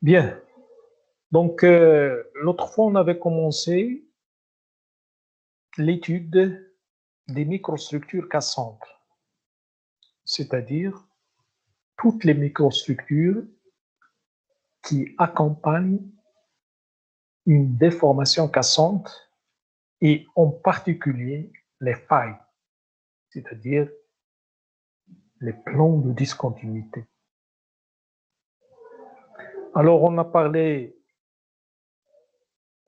Bien. Donc, l'autre fois, on avait commencé l'étude des microstructures cassantes, c'est-à-dire toutes les microstructures qui accompagnent une déformation cassante et en particulier les failles, c'est-à-dire les plans de discontinuité. Alors, on a parlé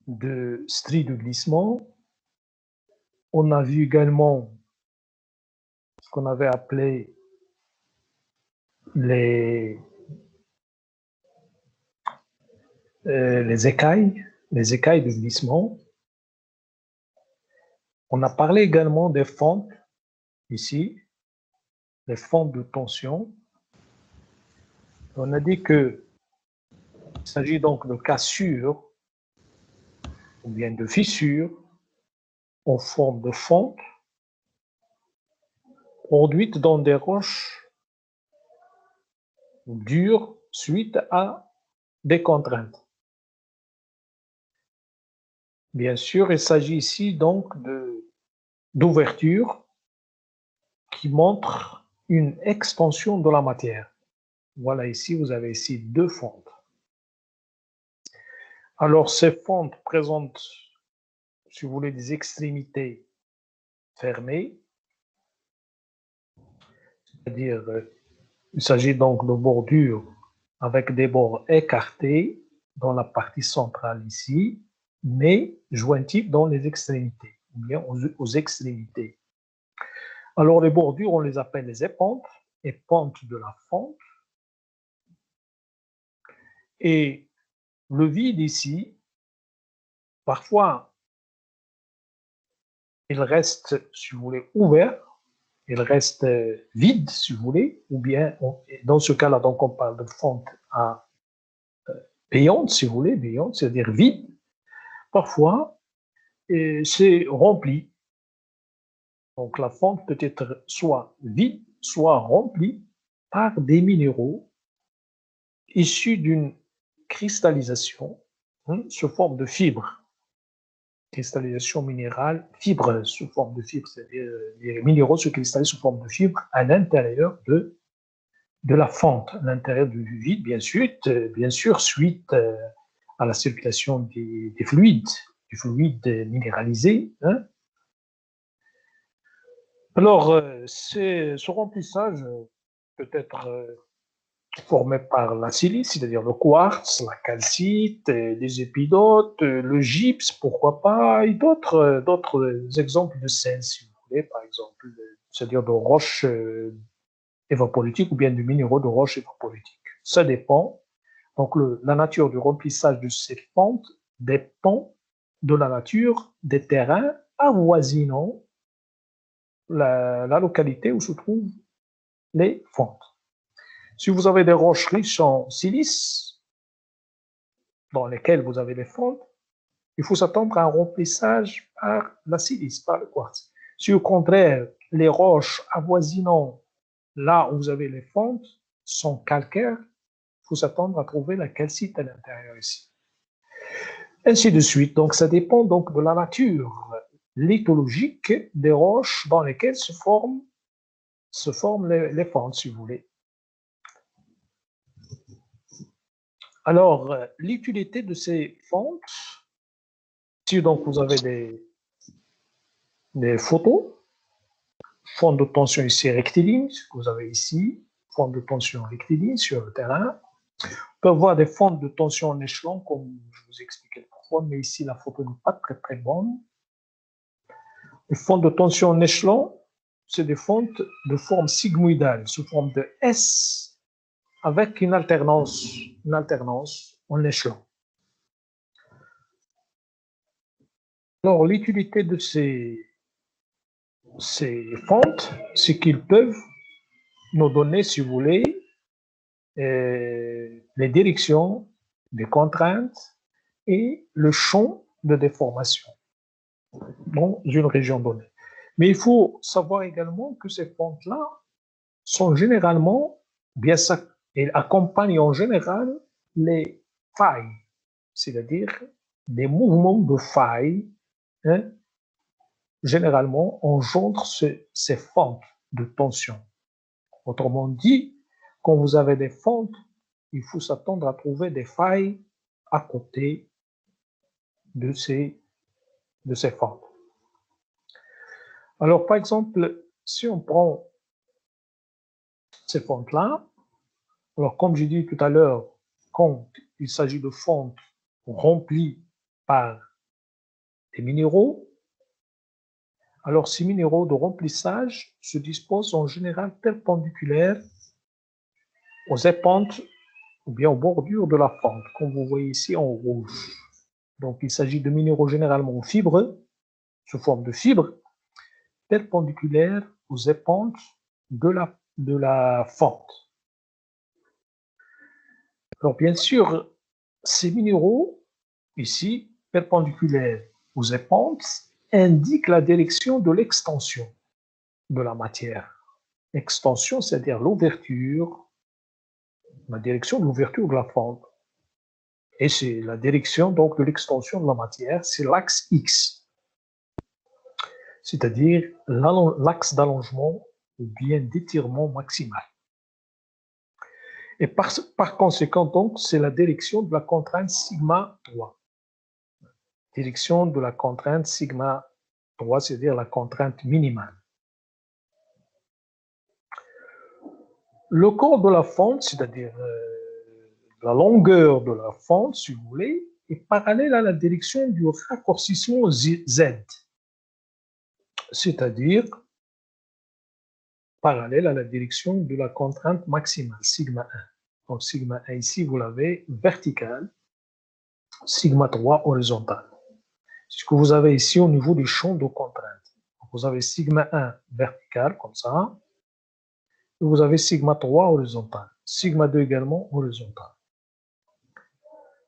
de stries de glissement. On a vu également ce qu'on avait appelé les, les écailles de glissement. On a parlé également des fentes, ici, les fentes de tension. On a dit qu'il s'agit donc de cassures ou bien de fissures en forme de fente produites dans des roches dures suite à des contraintes. Bien sûr, il s'agit ici donc d'ouvertures qui montrent une extension de la matière. Voilà, ici, vous avez ici deux fentes. Alors, ces fentes présentent, si vous voulez, des extrémités fermées, c'est-à-dire il s'agit donc de bordures avec des bords écartés dans la partie centrale ici, mais jointifs dans les extrémités, ou bien aux extrémités. Alors, les bordures, on les appelle les épentes de la fente. Et le vide ici, parfois, il reste, si vous voulez, ouvert, il reste vide, si vous voulez, ou bien, dans ce cas-là, donc on parle de fente à payante, si vous voulez, payante, c'est-à-dire vide. Parfois, c'est rempli. Donc, la fente peut être soit vide, soit remplie par des minéraux issus d'une cristallisation sous forme de fibres. Cristallisation minérale fibreuse sous forme de fibres, c'est-à-dire les minéraux se cristallisent sous forme de fibres à l'intérieur de la fente, à l'intérieur du vide, bien sûr suite à la circulation des fluides, du fluide minéralisé. Hein. Alors, ce remplissage peut être formé par la silice, c'est-à-dire le quartz, la calcite, les épidotes, le gypse, pourquoi pas, et d'autres exemples de sels, si vous voulez, par exemple, c'est-à-dire de roches évaporitique ou bien du minéraux de roche évaporitique. Ça dépend. Donc, la nature du remplissage de ces pentes dépend de la nature des terrains avoisinant la localité où se trouvent les fentes. Si vous avez des roches riches en silice, dans lesquelles vous avez les fentes, il faut s'attendre à un remplissage par la silice, par le quartz. Si au contraire, les roches avoisinant là où vous avez les fentes sont calcaires, il faut s'attendre à trouver la calcite à l'intérieur ici. Ainsi de suite. Donc, ça dépend donc de la nature lithologique des roches dans lesquelles se forment les fentes, si vous voulez. Alors, l'utilité de ces fentes, si donc vous avez des photos, fente de tension ici rectiligne, ce que vous avez ici, fente de tension rectiligne sur le terrain. On peut avoir des fentes de tension en échelon, comme je vous ai expliqué parfois, mais ici la photo n'est pas très bonne. Les fentes de tension en échelon, c'est des fentes de forme sigmoïdale, sous forme de S, avec une alternance en échelon. Alors, l'utilité de ces fentes, c'est qu'ils peuvent nous donner, si vous voulez, les directions des contraintes et le champ de déformation dans une région donnée. Mais il faut savoir également que ces fentes-là sont généralement, bien ça, elles accompagnent en général les failles, c'est-à-dire des mouvements de failles, hein, généralement engendrent ces fentes de tension. Autrement dit, quand vous avez des fentes, il faut s'attendre à trouver des failles à côté de ces fentes. Alors, par exemple, si on prend ces fentes-là, alors comme j'ai dit tout à l'heure, quand il s'agit de fentes remplies par des minéraux, alors ces minéraux de remplissage se disposent en général perpendiculaires aux épentes ou bien aux bordures de la fente, comme vous voyez ici en rouge. Donc il s'agit de minéraux généralement fibreux, sous forme de fibres, perpendiculaires aux épentes de la fente. Alors bien sûr, ces minéraux, ici, perpendiculaires aux épentes, indiquent la direction de l'extension de la matière. Extension, c'est-à-dire l'ouverture, la direction de l'ouverture de la fente. Et c'est la direction donc de l'extension de la matière, c'est l'axe X, c'est-à-dire l'axe d'allongement ou bien d'étirement maximal. Et par conséquent, donc, c'est la direction de la contrainte sigma 3. Direction de la contrainte sigma 3, c'est-à-dire la contrainte minimale. Le corps de la fente, c'est-à-dire la longueur de la fente, si vous voulez, est parallèle à la direction du raccourcissement Z, c'est-à-dire parallèle à la direction de la contrainte maximale, sigma 1. Donc sigma 1 ici, vous l'avez vertical, sigma 3 horizontal. Ce que vous avez ici au niveau du champ de contrainte. Vous avez sigma 1 vertical, comme ça, et vous avez sigma 3 horizontal, sigma 2 également horizontal.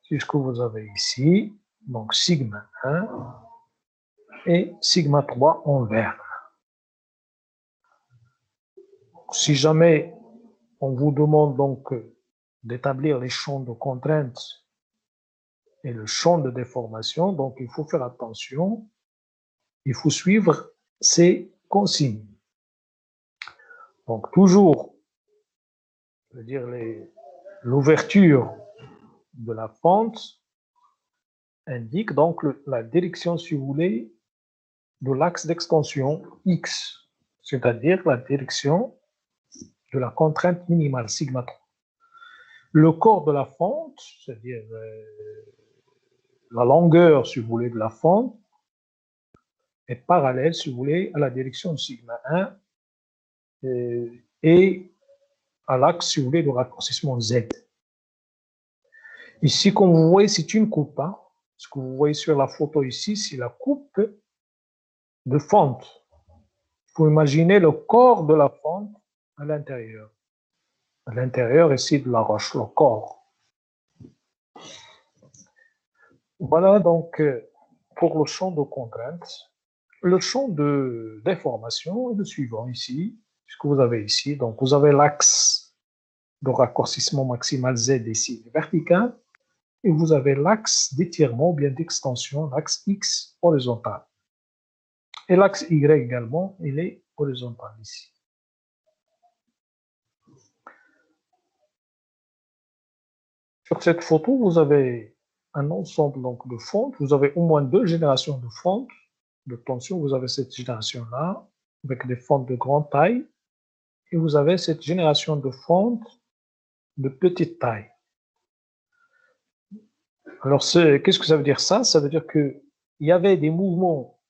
C'est ce que vous avez ici, donc sigma 1 et sigma 3 en vert. Si jamais on vous demande donc d'établir les champs de contrainte et le champ de déformation, donc il faut faire attention, il faut suivre ces consignes. Donc toujours, je veux dire, l'ouverture de la fente indique donc la direction, si vous voulez, de l'axe d'extension X, c'est-à-dire la direction de la contrainte minimale, sigma 3. Le corps de la fente, c'est-à-dire la longueur, si vous voulez, de la fente, est parallèle, si vous voulez, à la direction de sigma 1 et à l'axe, si vous voulez, de raccourcissement Z. Ici, comme vous voyez, c'est une coupe. Hein. Ce que vous voyez sur la photo ici, c'est la coupe de fente. Il faut imaginer le corps de la fente à l'intérieur. À l'intérieur ici de la roche, le corps. Voilà donc pour le champ de contrainte. Le champ de déformation est le suivant ici, ce que vous avez ici. Donc vous avez l'axe de raccourcissement maximal Z ici, vertical, et vous avez l'axe d'étirement ou bien d'extension, l'axe X horizontal. Et l'axe Y également, il est horizontal ici. Sur cette photo, vous avez un ensemble donc, de fentes. Vous avez au moins 2 générations de fentes de tension. Vous avez cette génération-là, avec des fentes de grande taille, et vous avez cette génération de fentes de petite taille. Alors, qu'est-ce que ça veut dire ça? Ça veut dire qu'il y avait des mouvements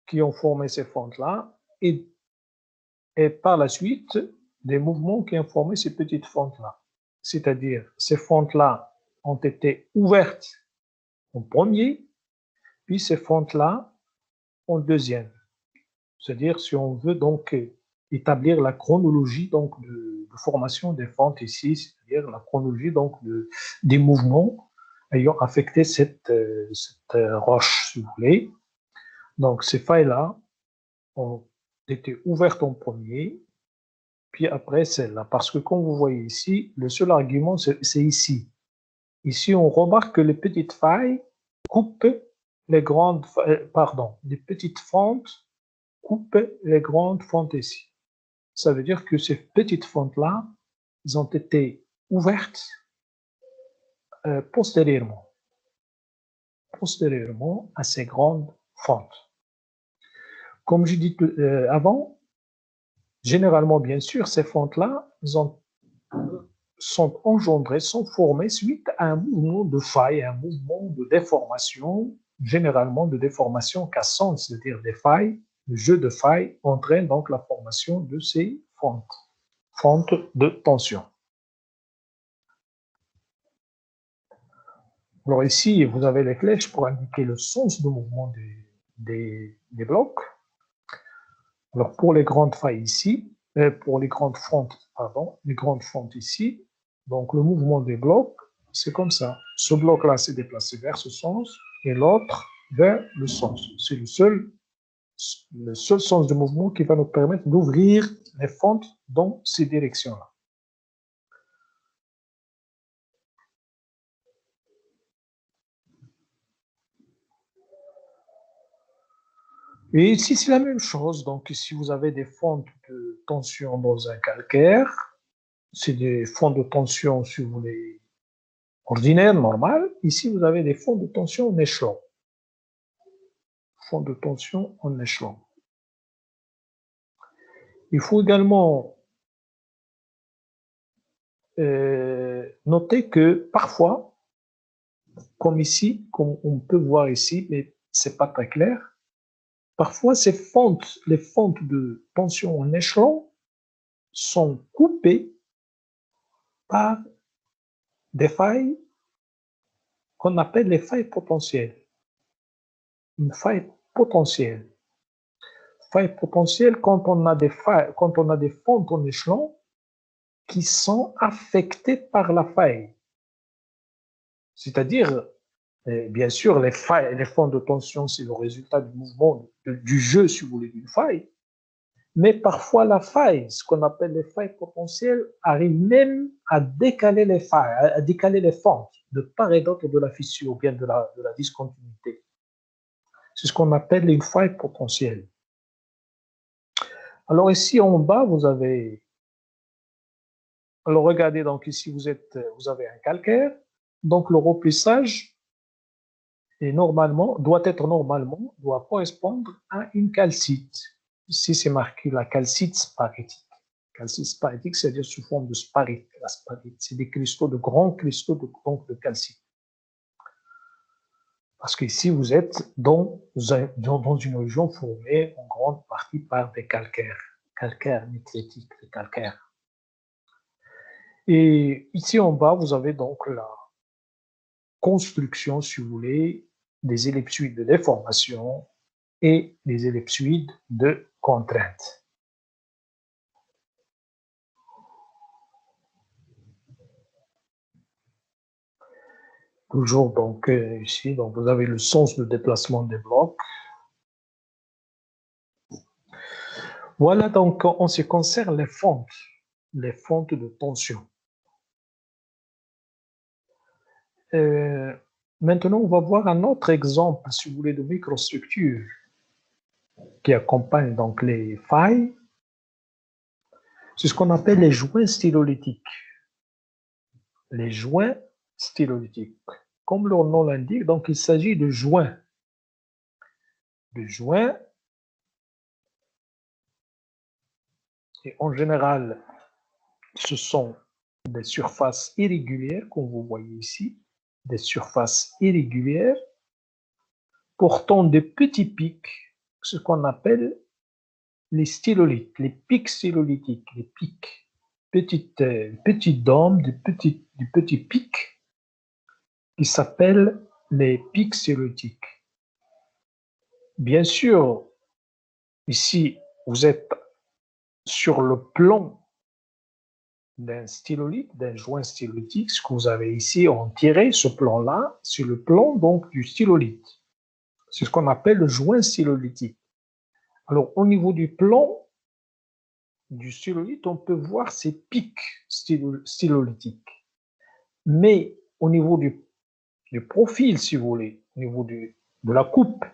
qui ont formé ces fentes-là, et par la suite, des mouvements qui ont formé ces petites fentes-là. C'est-à-dire, ces fentes-là ont été ouvertes en premier, puis ces fentes-là en deuxième. C'est-à-dire, si on veut donc établir la chronologie donc, de formation des fentes ici, c'est-à-dire la chronologie donc, des mouvements ayant affecté cette roche, si vous voulez. Donc, ces failles-là ont été ouvertes en premier, puis après celle-là. Parce que comme vous voyez ici, le seul argument, c'est ici. Ici, on remarque que les petites failles coupent les grandes, les petites fentes coupent les grandes fentes ici. Ça veut dire que ces petites fentes-là, elles ont été ouvertes postérieurement à ces grandes fentes. Comme je dis avant, généralement, bien sûr, ces fentes-là sont engendrées, sont formées suite à un mouvement de faille, un mouvement de déformation, généralement de déformation cassante, c'est-à-dire des failles. Le jeu de failles entraîne donc la formation de ces fentes de tension. Alors ici, vous avez les flèches pour indiquer le sens de mouvement des blocs. Alors pour les grandes failles ici, pour les grandes fentes ici, donc le mouvement des blocs, c'est comme ça. Ce bloc-là s'est déplacé vers ce sens et l'autre vers le sens. C'est le seul sens de mouvement qui va nous permettre d'ouvrir les fentes dans ces directions-là. Et ici, c'est la même chose. Donc, ici, vous avez des fentes de tension dans un calcaire. C'est des fonds de tension, si vous voulez, ordinaires, normales. Ici, vous avez des fonds de tension en échelon. Fonds de tension en échelon. Il faut également noter que parfois, comme ici, comme on peut voir ici, mais c'est pas très clair, parfois les fentes de tension en échelon sont coupées par des failles qu'on appelle les failles potentielles. Une faille potentielle. Faille potentielle quand on a des fentes en échelon qui sont affectées par la faille. C'est-à-dire, bien sûr, les fonds de tension, c'est le résultat du mouvement, du jeu, si vous voulez, d'une faille. Mais parfois, la faille, ce qu'on appelle les failles potentielles, arrive même à décaler les failles, à décaler les fentes de part et d'autre de la fissure ou bien de la discontinuité. C'est ce qu'on appelle une faille potentielle. Alors ici en bas, vous avez. Alors regardez, donc ici vous avez un calcaire. Donc le remplissage doit correspondre à une calcite. Ici c'est marqué la calcite spharétique. Calcite spharétique, c'est-à-dire sous forme de sparite. La sparite, c'est des cristaux, de grands cristaux de calcite. Parce qu'ici, vous êtes dans une région formée en grande partie par des calcaires nitrétiques, des calcaires. Et ici en bas, vous avez donc la construction, si vous voulez, des ellipsoïdes de déformation et des ellipsoïdes de contrainte. Toujours donc ici, donc vous avez le sens de déplacement des blocs. Voilà donc en ce qui concerne les fentes de tension. Maintenant, on va voir un autre exemple, si vous voulez, de microstructure qui accompagne donc les failles. C'est ce qu'on appelle les joints stylolytiques. Les joints stylolytiques. Comme leur nom l'indique, donc il s'agit de joints. De joints. Et en général, ce sont des surfaces irrégulières, comme vous voyez ici, des surfaces irrégulières portant des petits pics, ce qu'on appelle les stylolytes, les pics stylolytiques, les pics, petites dômes, des petits pics qui s'appellent les pics stylolytiques. Bien sûr, ici, vous êtes sur le plan d'un stylolyte, d'un joint stylolytique. Ce que vous avez ici en tiré, ce plan-là, c'est le plan donc du stylolyte. C'est ce qu'on appelle le joint stylolytique. Alors, au niveau du plan du stylolyte, on peut voir ces pics stylolytiques. Mais au niveau du profil, si vous voulez, au niveau de la coupe.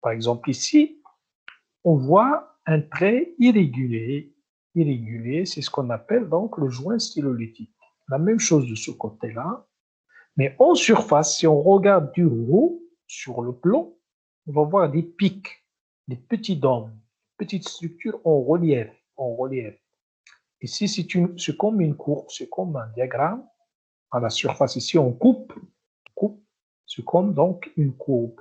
Par exemple, ici, on voit un trait irrégulier. Irrégulier, c'est ce qu'on appelle donc le joint stylolytique. La même chose de ce côté-là. Mais en surface, si on regarde du haut, sur le plan, on va voir des pics, des petits dômes, petites structures en relief. En relief. Ici, c'est comme une courbe, c'est comme un diagramme. À la surface, ici, on coupe, c'est comme donc une courbe.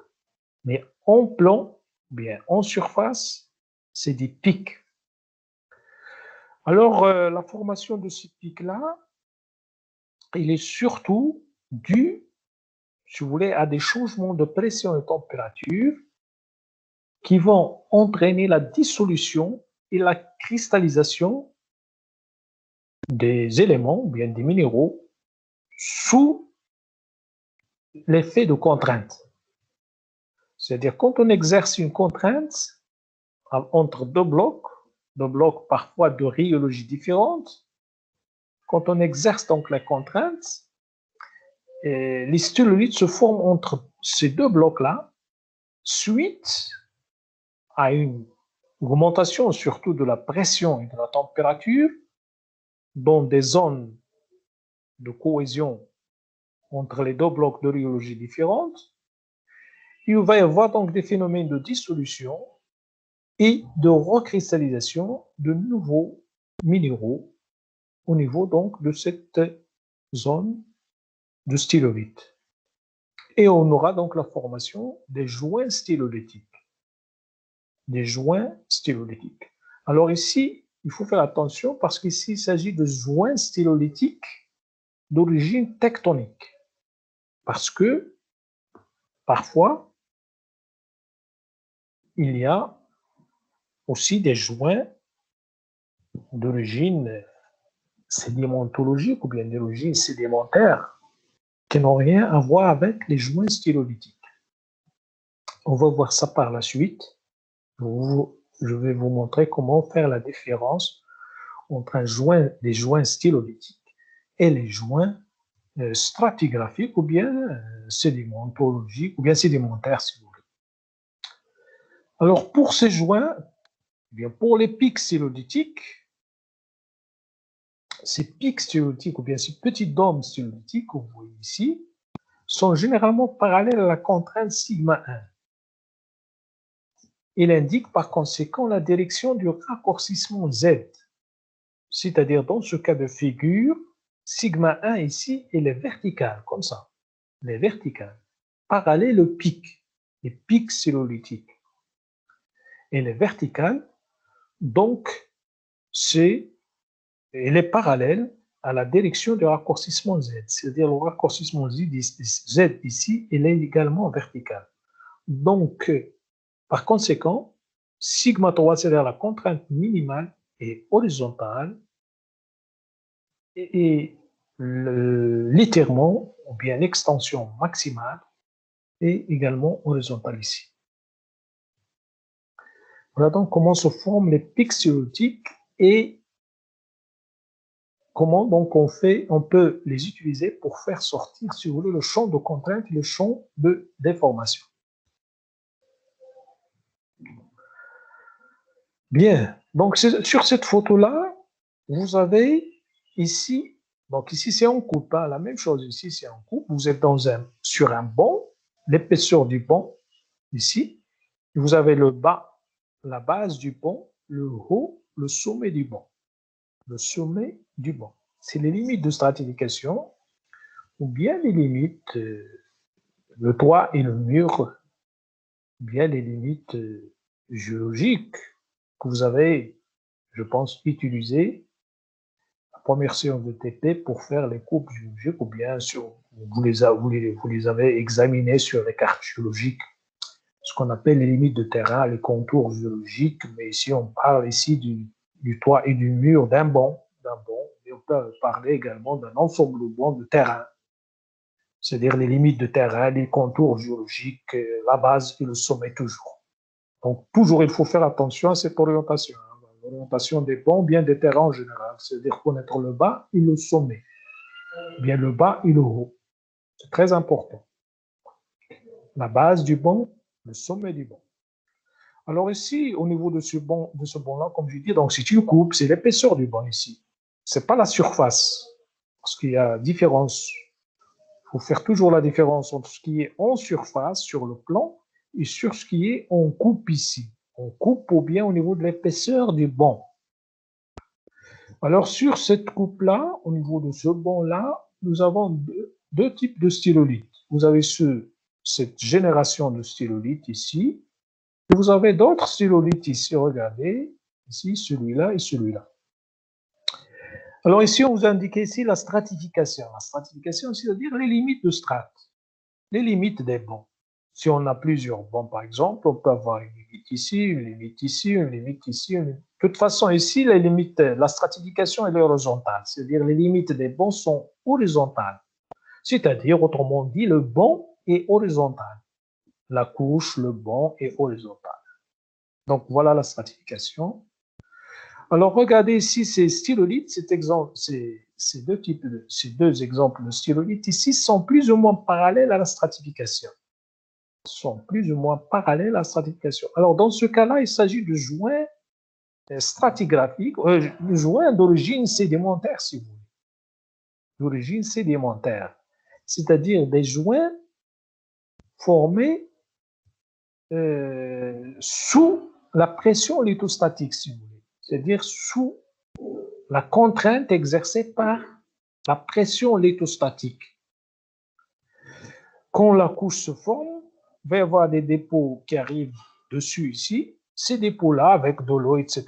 Mais en plan, bien en surface, c'est des pics. Alors, la formation de ces pics-là, il est surtout due, si vous voulez, à des changements de pression et de température qui vont entraîner la dissolution et la cristallisation des éléments, ou bien des minéraux, sous l'effet de contrainte. C'est-à-dire, quand on exerce une contrainte entre deux blocs parfois de rhéologie différentes, quand on exerce donc la contrainte, les stylolytes se forment entre ces deux blocs-là suite à une augmentation surtout de la pression et de la température dans des zones de cohésion entre les deux blocs de rhéologie différentes. Il va y avoir donc des phénomènes de dissolution et de recristallisation de nouveaux minéraux au niveau donc de cette zone de stylolite. Et on aura donc la formation des joints stylolytiques. Des joints stylolytiques. Alors ici, il faut faire attention parce qu'ici, il s'agit de joints stylolytiques d'origine tectonique. Parce que parfois, il y a aussi des joints d'origine sédimentologique ou bien d'origine sédimentaire qui n'ont rien à voir avec les joints stylolytiques. On va voir ça par la suite. Je vais vous montrer comment faire la différence entre les joints stylolytiques et les joints stratigraphiques ou bien sédimentologiques ou bien sédimentaires, si vous voulez. Alors, pour ces joints, eh bien pour les pics stylolytiques, ces pics stylolytiques ou bien ces petits dômes stylolytiques que vous voyez ici sont généralement parallèles à la contrainte sigma 1. Il indique par conséquent la direction du raccourcissement Z. C'est-à-dire, dans ce cas de figure, sigma 1 ici, il est vertical, comme ça. Il est vertical. Parallèle au pic, les pics stylolytiques. Il est vertical, donc il est parallèle à la direction du raccourcissement Z. C'est-à-dire, le raccourcissement Z ici, il est également vertical. Donc, par conséquent, sigma 3, c'est-à-dire la contrainte minimale, est horizontale et l'étirement, ou bien l'extension maximale, est également horizontale ici. Voilà donc comment se forment les pics stylolytiques et comment donc on peut les utiliser pour faire sortir, si vous voulez, le champ de contrainte et le champ de déformation. Bien, donc sur cette photo-là, vous avez ici, donc ici c'est en coupe, hein, la même chose ici c'est en coupe, vous êtes sur un banc, l'épaisseur du banc, ici, vous avez le bas, la base du banc, le haut, le sommet du banc. Le sommet du banc. C'est les limites de stratification ou bien les limites, le toit et le mur, ou bien les limites géologiques que vous avez, je pense, utilisées la première séance de TP pour faire les coupes géologiques ou bien vous les avez examinées sur les cartes géologiques, ce qu'on appelle les limites de terrain, les contours géologiques, mais ici on parle ici du toit et du mur d'un banc, et on peut parler également d'un ensemble de terrain, c'est-à-dire les limites de terrain, les contours géologiques, la base et le sommet toujours. Donc toujours il faut faire attention à cette orientation, hein, l'orientation des bancs, bien des terrains en général, c'est-à-dire connaître le bas et le sommet, bien le bas et le haut. C'est très important. La base du banc, le sommet du banc. Alors ici, au niveau de ce banc-là, comme je dis, donc si tu coupes, c'est l'épaisseur du banc ici. C'est pas la surface, parce qu'il y a différence. Il faut faire toujours la différence entre ce qui est en surface, sur le plan, et sur ce qui est en coupe ici. On coupe ou bien au niveau de l'épaisseur du banc. Alors sur cette coupe-là, au niveau de ce banc-là, nous avons deux types de stylolites. Vous avez cette génération de stylolites ici, et vous avez d'autres stylolites ici, regardez, ici, celui-là et celui-là. Alors ici, on vous indique ici la stratification. La stratification, c'est-à-dire les limites de strates, les limites des bancs. Si on a plusieurs bancs, par exemple, on peut avoir une limite ici, une limite ici, une limite ici. De toute façon, ici, les limites, la stratification elle est horizontale, c'est-à-dire les limites des bancs sont horizontales. C'est-à-dire, autrement dit, le banc est horizontal. La couche, le banc est horizontal. Donc, voilà la stratification. Alors, regardez ici ces stylolites, ces deux exemples de stylolites ici sont plus ou moins parallèles à la stratification. Sont plus ou moins parallèles à la stratification. Alors, dans ce cas-là, il s'agit de joints stratigraphiques, de joints d'origine sédimentaire, si vous voulez. D'origine sédimentaire. C'est-à-dire des joints formés sous la pression lithostatique, si vous voulez. C'est-à-dire sous la contrainte exercée par la pression lithostatique. Quand la couche se forme, il va y avoir des dépôts qui arrivent dessus ici. Ces dépôts-là, avec de l'eau, etc.,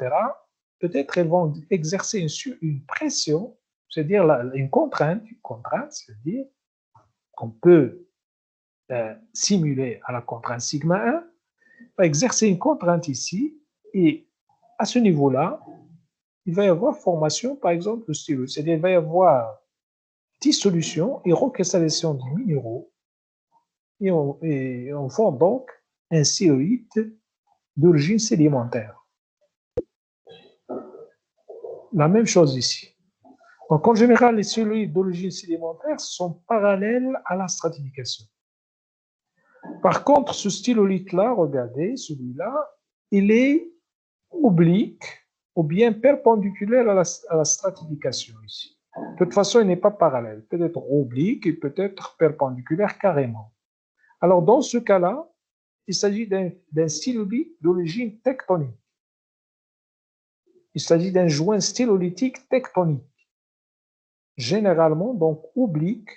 peut-être elles vont exercer une pression, c'est-à-dire une contrainte, c'est-à-dire qu'on peut simuler à la contrainte sigma 1, va exercer une contrainte ici, et à ce niveau-là, il va y avoir formation, par exemple, de stylus, c'est-à-dire il va y avoir dissolution et recristallisation des minéraux, et on forme donc un stylolite d'origine sédimentaire. La même chose ici. Donc, en général, les stylolites d'origine sédimentaire sont parallèles à la stratification. Par contre, ce stylolite-là, regardez, celui-là, il est oblique ou bien perpendiculaire à la stratification ici. De toute façon, il n'est pas parallèle. Il peut être oblique et peut être perpendiculaire carrément. Alors, dans ce cas-là, il s'agit d'un stylolite d'origine tectonique. Il s'agit d'un joint stylolytique tectonique. Généralement, donc, oblique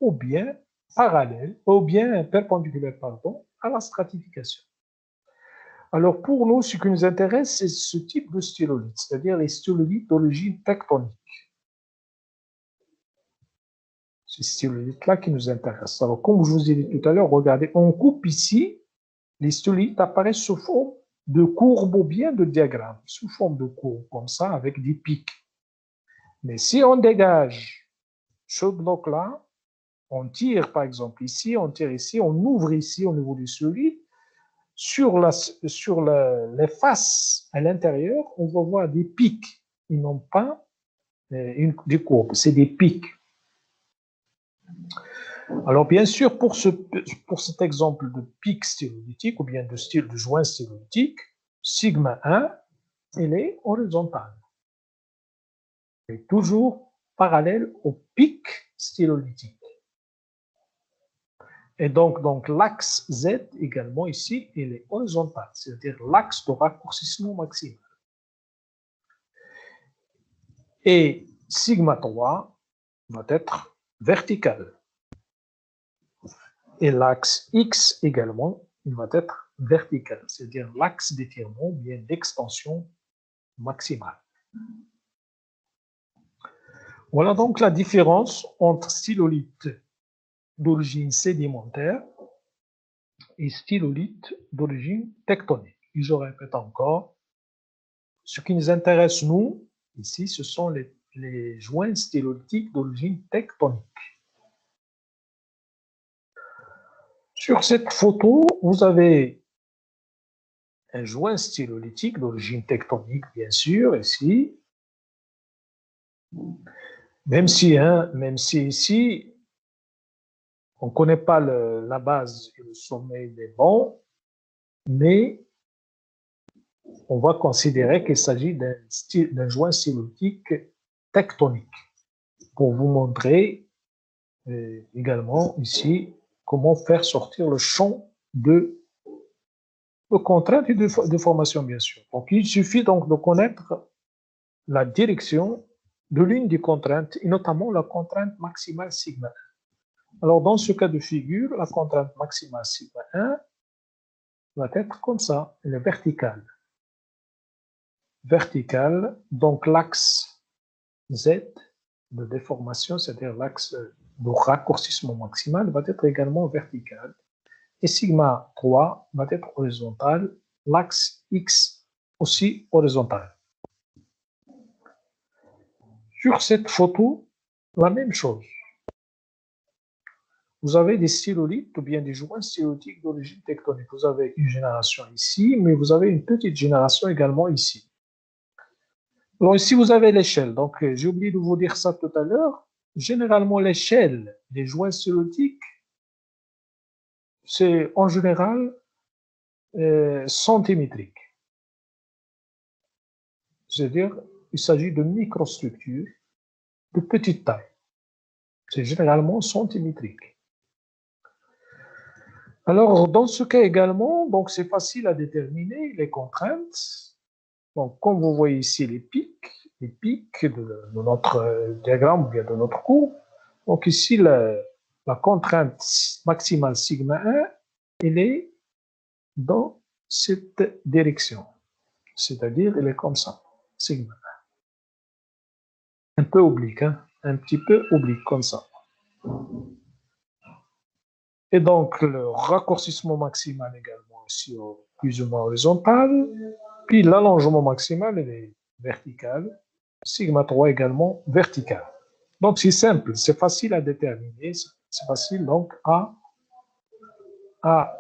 ou bien parallèle, ou bien perpendiculaire, pardon, à la stratification. Alors, pour nous, ce qui nous intéresse, c'est ce type de stylolite, c'est-à-dire les stylolites d'origine tectonique. C'est ce stylolite-là qui nous intéresse. Alors, comme je vous ai dit tout à l'heure, regardez, on coupe ici, les stylolites apparaissent sous forme de courbe ou bien de diagramme, sous forme de courbe, comme ça, avec des pics. Mais si on dégage ce bloc-là, on tire par exemple ici, on tire ici, on ouvre ici au niveau du stylolite, sur les faces à l'intérieur, on va voir des pics. Ils n'ont pas des courbes, c'est des pics. Alors, bien sûr, pour cet exemple de pic stylolytique ou bien de style de joint stylolytique, sigma 1, il est horizontal. Il est toujours parallèle au pic stylolytique. Et donc l'axe Z également ici, il est horizontal, c'est-à-dire l'axe de raccourcissement maximal. Et sigma 3 va être vertical. Et l'axe X également, il va être vertical, c'est-à-dire l'axe d'étirement ou bien d'extension maximale. Voilà donc la différence entre stylolite d'origine sédimentaire et stylolite d'origine tectonique. Et je répète encore, ce qui nous intéresse, nous, ici, ce sont les joints stylolitiques d'origine tectonique. Sur cette photo, vous avez un joint stylolytique d'origine tectonique, bien sûr, ici. Même si ici, On ne connaît pas la base et le sommet des bancs, mais on va considérer qu'il s'agit d'un joint stylotique tectonique. Pour vous montrer également ici comment faire sortir le champ de contrainte et de formation, bien sûr. Donc, il suffit donc de connaître la direction de l'une des contraintes, et notamment la contrainte maximale sigma 1. Alors, dans ce cas de figure, la contrainte maximale sigma 1 va être comme ça, elle est verticale. Verticale, donc l'axe Z de déformation, c'est-à-dire l'axe de raccourcissement maximal, va être également vertical. Et sigma 3 va être horizontal, l'axe X aussi horizontal. Sur cette photo, la même chose. Vous avez des stylolites ou bien des joints stylotiques d'origine tectonique. Vous avez une génération ici, mais vous avez une petite génération également ici. Alors ici, vous avez l'échelle. Donc, j'ai oublié de vous dire ça tout à l'heure. Généralement, l'échelle des joints stylotiques, c'est en général centimétrique. C'est-à-dire, il s'agit de microstructures de petite taille. C'est généralement centimétrique. Alors, dans ce cas également, donc c'est facile à déterminer les contraintes. Donc, comme vous voyez ici les pics de notre diagramme ou bien de notre cours. Donc, ici, la contrainte maximale sigma 1, elle est dans cette direction. C'est-à-dire, elle est comme ça, sigma 1. Un peu oblique, hein? Un petit peu oblique, comme ça. Et donc, le raccourcissement maximal également aussi plus ou moins horizontal. Puis l'allongement maximal, il est vertical. Sigma 3 également vertical. Donc, c'est simple, c'est facile à déterminer, c'est facile donc à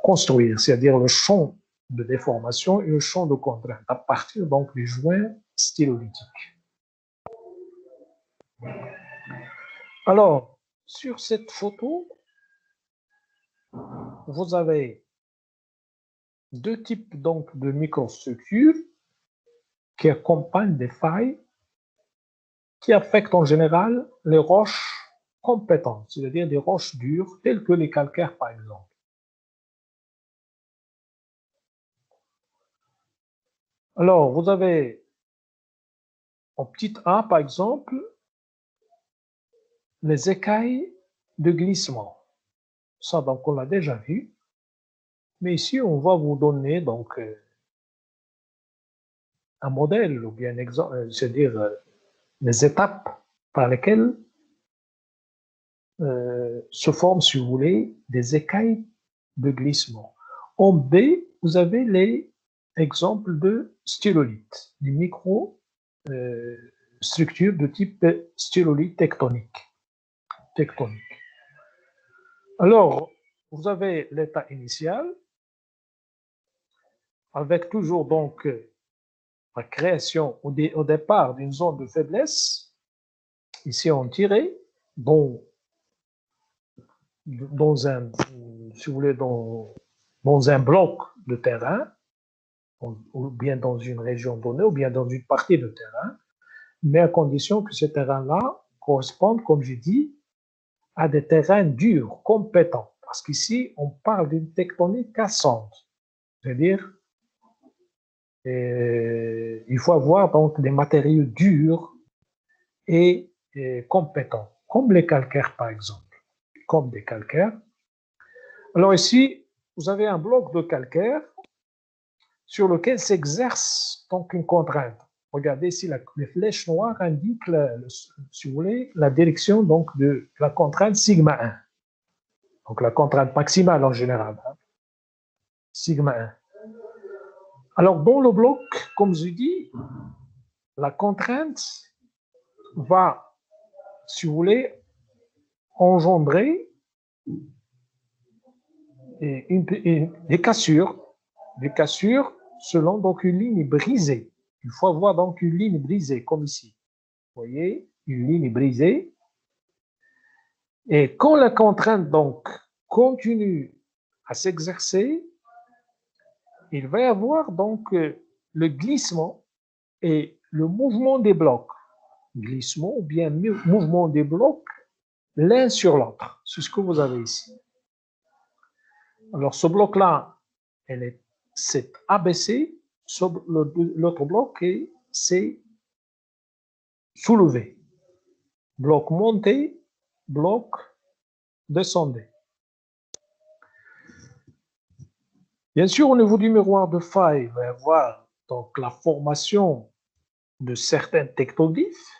construire, c'est-à-dire le champ de déformation et le champ de contrainte à partir donc des joints stylolytiques. Alors, sur cette photo, vous avez deux types donc de microstructures qui accompagnent des failles qui affectent en général les roches compétentes, c'est-à-dire des roches dures telles que les calcaires par exemple. Alors, vous avez en petite A par exemple les écailles de glissement. Ça, donc, on l'a déjà vu. Mais ici, on va vous donner donc un modèle ou bien un exemple, c'est-à-dire les étapes par lesquelles se forment, si vous voulez, des écailles de glissement. En B, vous avez les exemples de stylolites, des micro-structures de type stylolite tectonique. Alors, vous avez l'état initial, avec toujours donc la création au départ d'une zone de faiblesse, ici en tiré, dans un, si vous voulez, dans un bloc de terrain, ou bien dans une région donnée, ou bien dans une partie de terrain, mais à condition que ce terrain-là corresponde, comme j'ai dit, à des terrains durs, compétents. Parce qu'ici, on parle d'une tectonique cassante. C'est-à-dire, il faut avoir donc des matériaux durs et compétents, comme les calcaires par exemple, comme des calcaires. Alors ici, vous avez un bloc de calcaire sur lequel s'exerce donc une contrainte. Regardez ici, les flèches noires indiquent, si vous voulez, la direction donc de la contrainte sigma 1. Donc la contrainte maximale en général, hein, sigma 1. Alors dans le bloc, comme je dis, la contrainte va, si vous voulez, engendrer des cassures selon donc une ligne brisée. Il faut avoir donc une ligne brisée, comme ici. Vous voyez, une ligne brisée. Et quand la contrainte donc continue à s'exercer, il va y avoir donc le glissement et le mouvement des blocs. Glissement ou bien mouvement des blocs l'un sur l'autre. C'est ce que vous avez ici. Alors, ce bloc-là, c'est abaissé, l'autre bloc c'est soulevé. Bloc monté, bloc descendé. Bien sûr, au niveau du miroir de faille, il va y avoir donc la formation de certains tectoglyphes.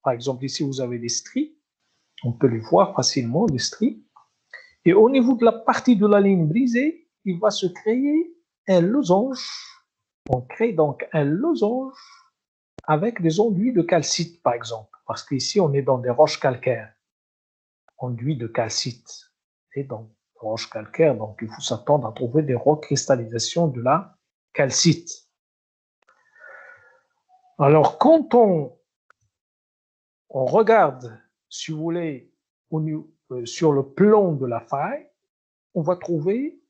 Par exemple, ici, vous avez des stries. On peut les voir facilement, des stries. Et au niveau de la partie de la ligne brisée, il va se créer un losange. On crée donc un losange avec des enduits de calcite, par exemple. Parce qu'ici, on est dans des roches calcaires. Enduits de calcite. Et donc, roches calcaires, donc il faut s'attendre à trouver des recristallisations de la calcite. Alors, quand on regarde, si vous voulez, sur le plan de la faille, on va trouver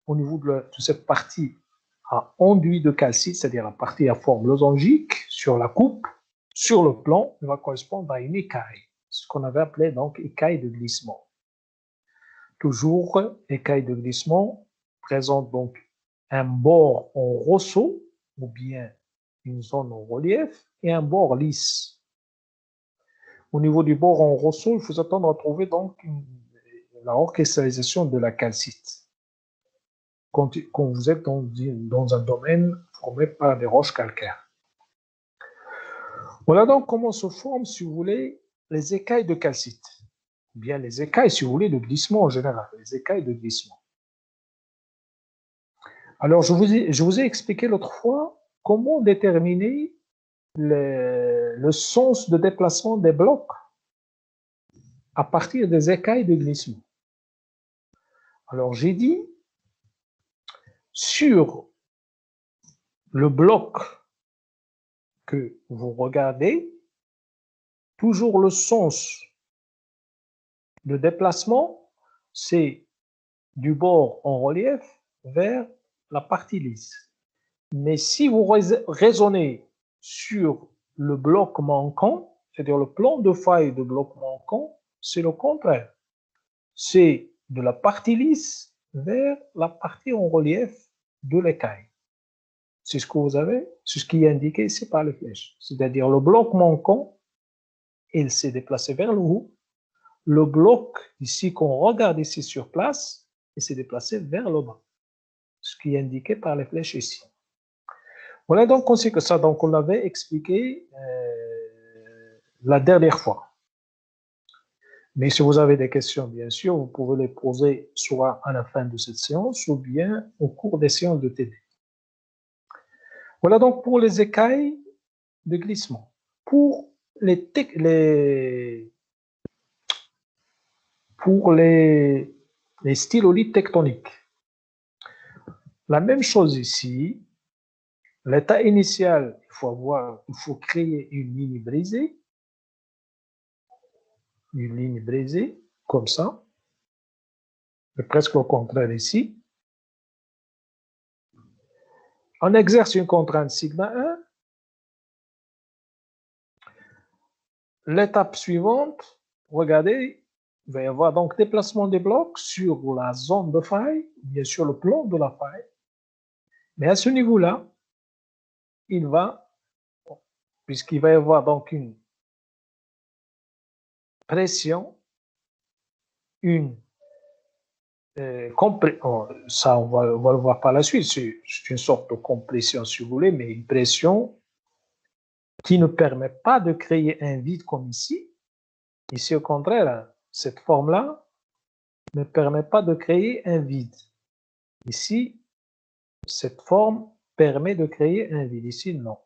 au niveau de cette partie à enduit de calcite, c'est-à-dire la partie à forme losangique sur la coupe, sur le plan, il va correspondre à une écaille, ce qu'on avait appelé donc écaille de glissement. Toujours, écaille de glissement présente donc un bord en ressaut ou bien une zone en relief et un bord lisse. Au niveau du bord en ressaut, il faut s'attendre à trouver donc la recristallisation de la calcite. Quand vous êtes dans un domaine formé par des roches calcaires. Voilà donc comment se forment, si vous voulez, les écailles de calcite. Ou bien les écailles, si vous voulez, de glissement en général, les écailles de glissement. Alors, je vous ai expliqué l'autre fois comment déterminer le sens de déplacement des blocs à partir des écailles de glissement. Alors, j'ai dit, sur le bloc que vous regardez, toujours le sens de déplacement, c'est du bord en relief vers la partie lisse. Mais si vous raisonnez sur le bloc manquant, c'est-à-dire le plan de faille de bloc manquant, c'est le contraire. C'est de la partie lisse vers la partie en relief de l'écaille. C'est ce que vous avez, c'est ce qui est indiqué ici par les flèches. C'est-à-dire le bloc manquant, il s'est déplacé vers le haut. Le bloc ici qu'on regarde ici sur place, il s'est déplacé vers le bas. Ce qui est indiqué par les flèches ici. Voilà donc on sait que ça, donc on l'avait expliqué la dernière fois. Mais si vous avez des questions, bien sûr, vous pouvez les poser soit à la fin de cette séance ou bien au cours des séances de TD. Voilà donc pour les écailles de glissement. Pour les stylolithes tectoniques. La même chose ici. L'état initial, il faut créer une ligne brisée, comme ça. C'est presque au contraire ici. On exerce une contrainte sigma 1. L'étape suivante, regardez, il va y avoir donc déplacement des blocs sur la zone de faille, bien sûr le plan de la faille. Mais à ce niveau-là, puisqu'il va y avoir donc une pression, ça on va le voir par la suite, c'est une sorte de compression si vous voulez, mais une pression qui ne permet pas de créer un vide comme ici. Ici au contraire, cette forme-là ne permet pas de créer un vide. Ici, cette forme permet de créer un vide. Ici, non.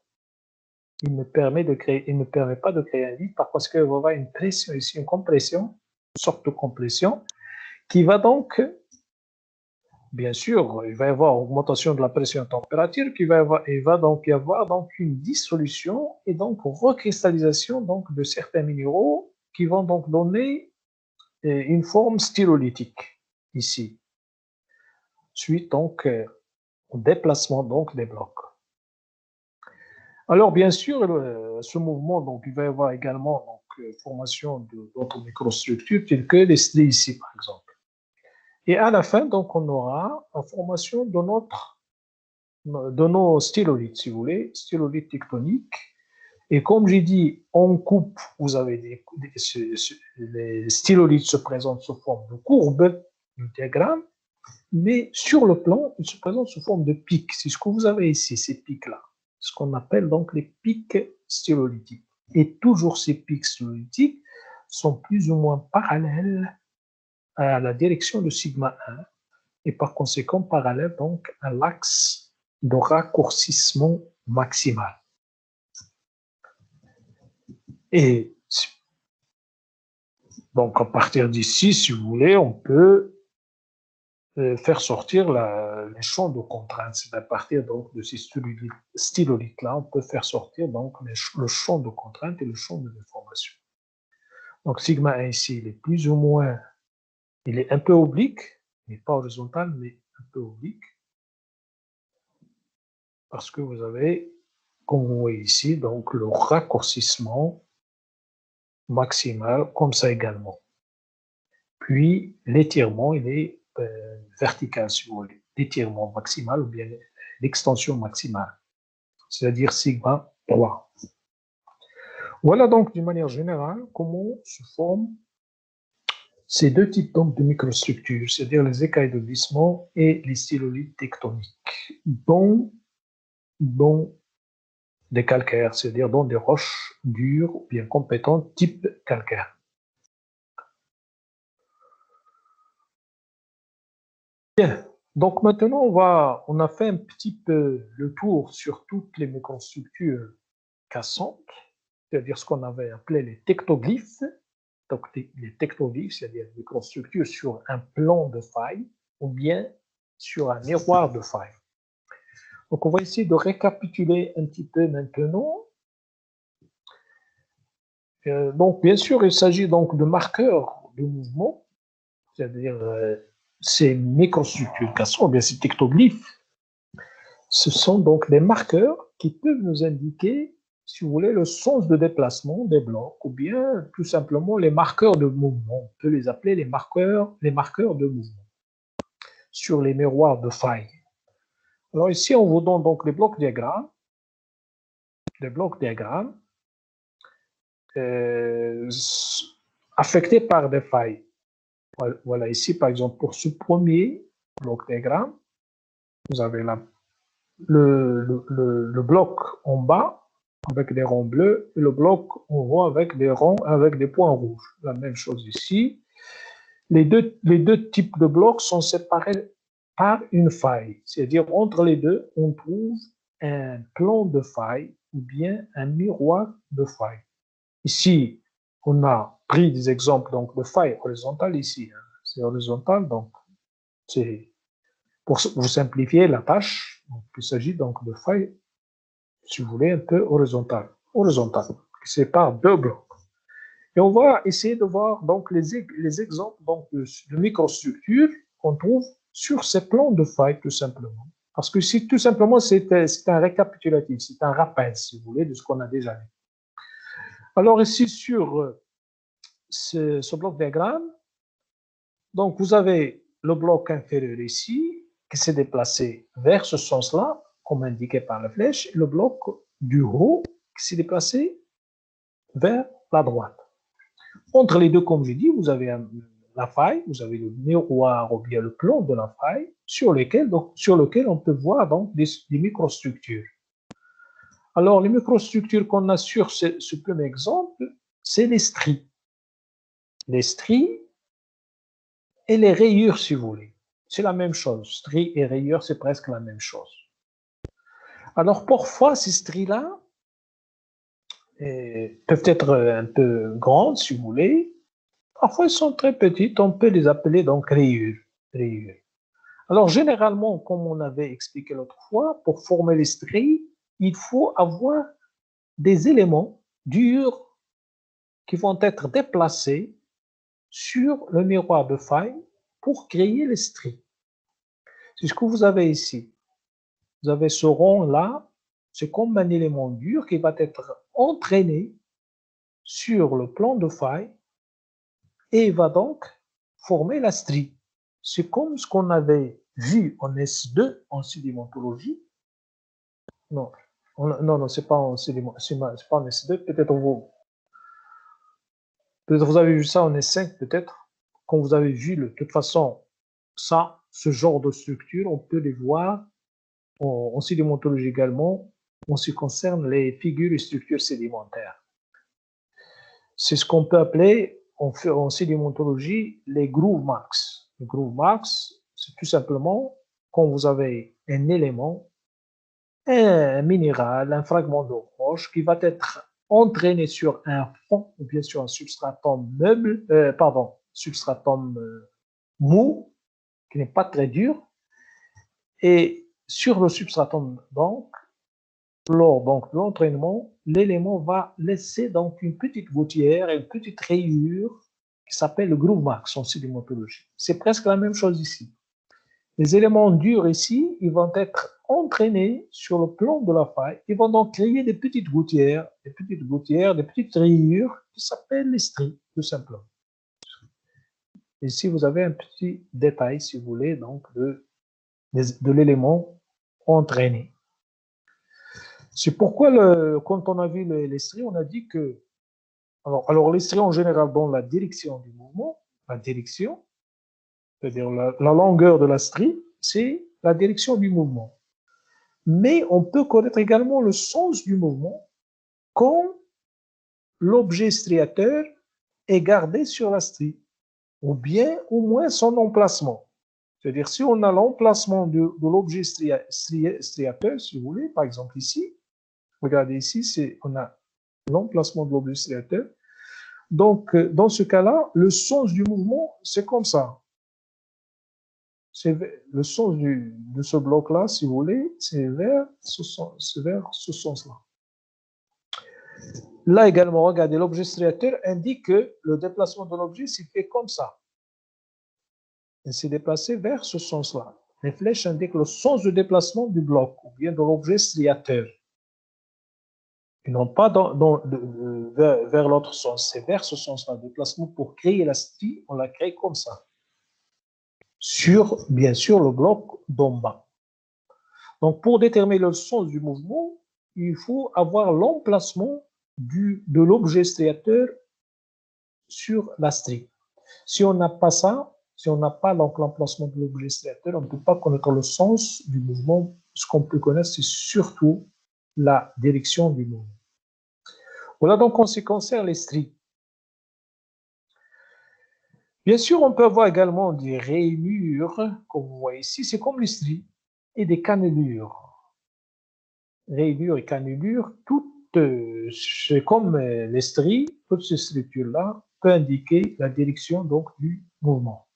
Il ne permet pas de créer un vide parce qu'il va y avoir une pression ici, une compression, une sorte de compression, qui va donc, bien sûr, il va y avoir augmentation de la pression et température, il va donc y avoir donc une dissolution et donc recristallisation donc de certains minéraux qui vont donc donner une forme stylolytique. ici, suite donc au déplacement donc des blocs. Alors, bien sûr, ce mouvement, donc, il va y avoir également donc, formation d'autres microstructures telles que les stries ici, par exemple. Et à la fin, donc, on aura la formation de nos stylolithes, si vous voulez, stylolithes tectoniques. Et comme j'ai dit, en coupe, vous avez les stylolithes se présentent sous forme de courbe du diagramme, mais sur le plan, ils se présentent sous forme de pics. C'est ce que vous avez ici, ces pics-là, ce qu'on appelle donc les pics stylolytiques. Et toujours ces pics stylolytiques sont plus ou moins parallèles à la direction de sigma 1 et par conséquent parallèles donc à l'axe de raccourcissement maximal. Et donc à partir d'ici, si vous voulez, on peut faire sortir les champs de contrainte. C'est à partir donc de ces stylolithes-là, on peut faire sortir donc le champ de contrainte et le champ de déformation. Donc sigma 1 ici, il est plus ou moins, il est un peu oblique, il n'est pas horizontal, mais un peu oblique, parce que vous avez, comme vous voyez ici, donc le raccourcissement maximal, comme ça également. Puis l'étirement, il est vertical, si vous voulez, l'étirement maximal ou bien l'extension maximale, c'est-à-dire sigma 3. Voilà donc d'une manière générale comment se forment ces deux types donc, de microstructures, c'est-à-dire les écailles de glissement et les stylolithes tectoniques, dont des calcaires, c'est-à-dire dans des roches dures ou bien compétentes type calcaire. Bien, donc maintenant on a fait un petit peu le tour sur toutes les microstructures cassantes, c'est-à-dire ce qu'on avait appelé les tectoglyphes, donc les tectoglyphes, c'est-à-dire des microstructures sur un plan de faille ou bien sur un miroir de faille. Donc on va essayer de récapituler un petit peu maintenant. Donc bien sûr, il s'agit donc de marqueurs de mouvement, c'est-à-dire ces microstructures cassantes, ou bien ces tectoglyphes. Ce sont donc des marqueurs qui peuvent nous indiquer, si vous voulez, le sens de déplacement des blocs ou bien tout simplement les marqueurs de mouvement. On peut les appeler les marqueurs de mouvement sur les miroirs de faille. Alors ici, on vous donne donc les blocs diagrammes affectés par des failles. Voilà, ici, par exemple, pour ce premier bloc diagramme, vous avez le bloc en bas avec des ronds bleus et le bloc en haut avec des ronds avec des points rouges. La même chose ici. Les deux types de blocs sont séparés par une faille. C'est-à-dire, entre les deux, on trouve un plan de faille ou bien un miroir de faille. Ici, on a pris des exemples donc, de failles horizontales ici. Hein. C'est horizontal, donc c'est pour vous simplifier la tâche. Donc, il s'agit donc de failles, si vous voulez, un peu horizontales, qui séparent deux blocs. Et on va essayer de voir donc les exemples donc, de microstructures qu'on trouve sur ces plans de failles, tout simplement. Parce que si, tout simplement, c'est un récapitulatif, c'est un rappel, si vous voulez, de ce qu'on a déjà vu. Alors ici, sur ce bloc diagramme, donc vous avez le bloc inférieur ici, qui s'est déplacé vers ce sens-là, comme indiqué par la flèche, et le bloc du haut, qui s'est déplacé vers la droite. Entre les deux, comme je dis, vous avez la faille, vous avez le miroir ou bien le plan de la faille sur lequel on peut voir donc des microstructures. Alors, les microstructures qu'on a sur ce premier exemple, c'est les stries. Les stries et les rayures, si vous voulez. C'est la même chose. Stries et rayures, c'est presque la même chose. Alors, parfois, ces stries-là peuvent être un peu grandes, si vous voulez. Parfois, elles sont très petites. On peut les appeler donc rayures. Alors, généralement, comme on avait expliqué l'autre fois, pour former les stries, il faut avoir des éléments durs qui vont être déplacés sur le miroir de faille pour créer les stries. C'est ce que vous avez ici. Vous avez ce rond-là, c'est comme un élément dur qui va être entraîné sur le plan de faille et va donc former la strie. C'est comme ce qu'on avait vu en S2 en sédimentologie. Non, non, c'est pas en sédimentologie, c'est pas en S2, peut-être vous avez vu ça en S5, peut-être, quand vous avez vu, de toute façon, ça, ce genre de structure, on peut les voir en sédimentologie également, en ce qui concerne les figures et structures sédimentaires. C'est ce qu'on peut appeler en sédimentologie les groove marks. Les groove marks, c'est tout simplement quand vous avez un élément, un minéral, un fragment de roche qui va être entraîné sur un fond ou bien sur un substratum substratum mou qui n'est pas très dur. Et sur le substratum, donc, lors donc, de l'entraînement, l'élément va laisser donc une petite gouttière, une petite rayure qui s'appelle le groove marks en sédimentologie. C'est presque la même chose ici. Les éléments durs ici, ils vont être entraînés sur le plan de la faille. Ils vont donc créer des petites gouttières, des petites rayures qui s'appellent les stries, tout simplement. Ici, vous avez un petit détail, si vous voulez, donc de l'élément entraîné. C'est pourquoi, quand on a vu les stries, on a dit que. Alors les stries en général, dans la direction du mouvement, la direction, c'est-à-dire la longueur de la strie, c'est la direction du mouvement. Mais on peut connaître également le sens du mouvement quand l'objet striateur est gardé sur la strie, ou bien au moins son emplacement. C'est-à-dire, si on a l'emplacement de l'objet striateur, si vous voulez, par exemple ici, regardez ici, on a l'emplacement de l'objet striateur. Donc, dans ce cas-là, le sens du mouvement, c'est comme ça. C'est le sens de ce bloc-là, si vous voulez, c'est vers ce sens-là. Là également, regardez, l'objet striateur indique que le déplacement de l'objet s'est fait comme ça. Il s'est déplacé vers ce sens-là. Les flèches indiquent le sens de déplacement du bloc ou bien de l'objet striateur. Et non pas vers l'autre sens, c'est vers ce sens-là. Le déplacement pour créer la strie, on la crée comme ça. Sur, bien sûr, le bloc d'en bas. Donc, pour déterminer le sens du mouvement, il faut avoir l'emplacement de l'objet striateur sur la strie. Si on n'a pas ça, si on n'a pas l'emplacement de l'objet striateur, on ne peut pas connaître le sens du mouvement. Ce qu'on peut connaître, c'est surtout la direction du mouvement. Voilà donc en ce qui concerne les stries. Bien sûr, on peut avoir également des rainures, comme vous voyez ici, c'est comme les stries, et des cannelures. Rainures et cannelures, c'est comme les stries, toutes ces structures-là peuvent indiquer la direction donc du mouvement.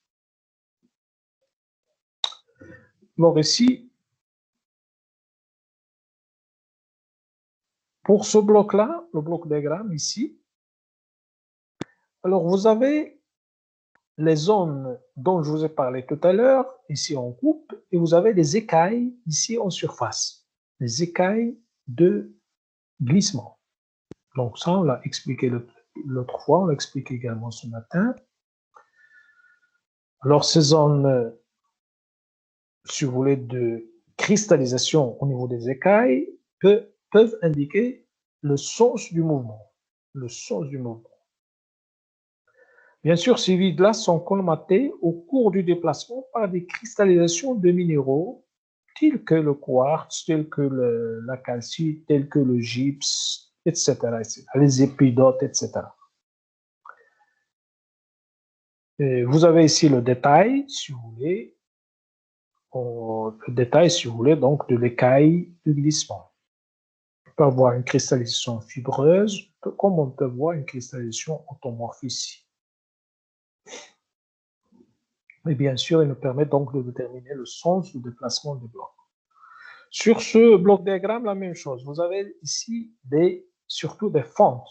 Alors ici, pour ce bloc-là, le bloc diagramme ici, alors vous avez les zones dont je vous ai parlé tout à l'heure, ici en coupe, et vous avez les écailles ici en surface, les écailles de glissement. Donc ça, on l'a expliqué l'autre fois, on l'a expliqué également ce matin. Alors ces zones, si vous voulez, de cristallisation au niveau des écailles peuvent indiquer le sens du mouvement. Le sens du mouvement. Bien sûr, ces vides-là sont colmatés au cours du déplacement par des cristallisations de minéraux tels que le quartz, tels que la calcite, tels que le gypse, etc., les épidotes, etc. Et vous avez ici le détail, si vous voulez, donc de l'écaille de glissement. On peut avoir une cristallisation fibreuse, comme on peut voir une cristallisation automorphe ici. Et bien sûr, il nous permet donc de déterminer le sens du déplacement du bloc. Sur ce bloc diagramme, la même chose. Vous avez ici surtout des fentes.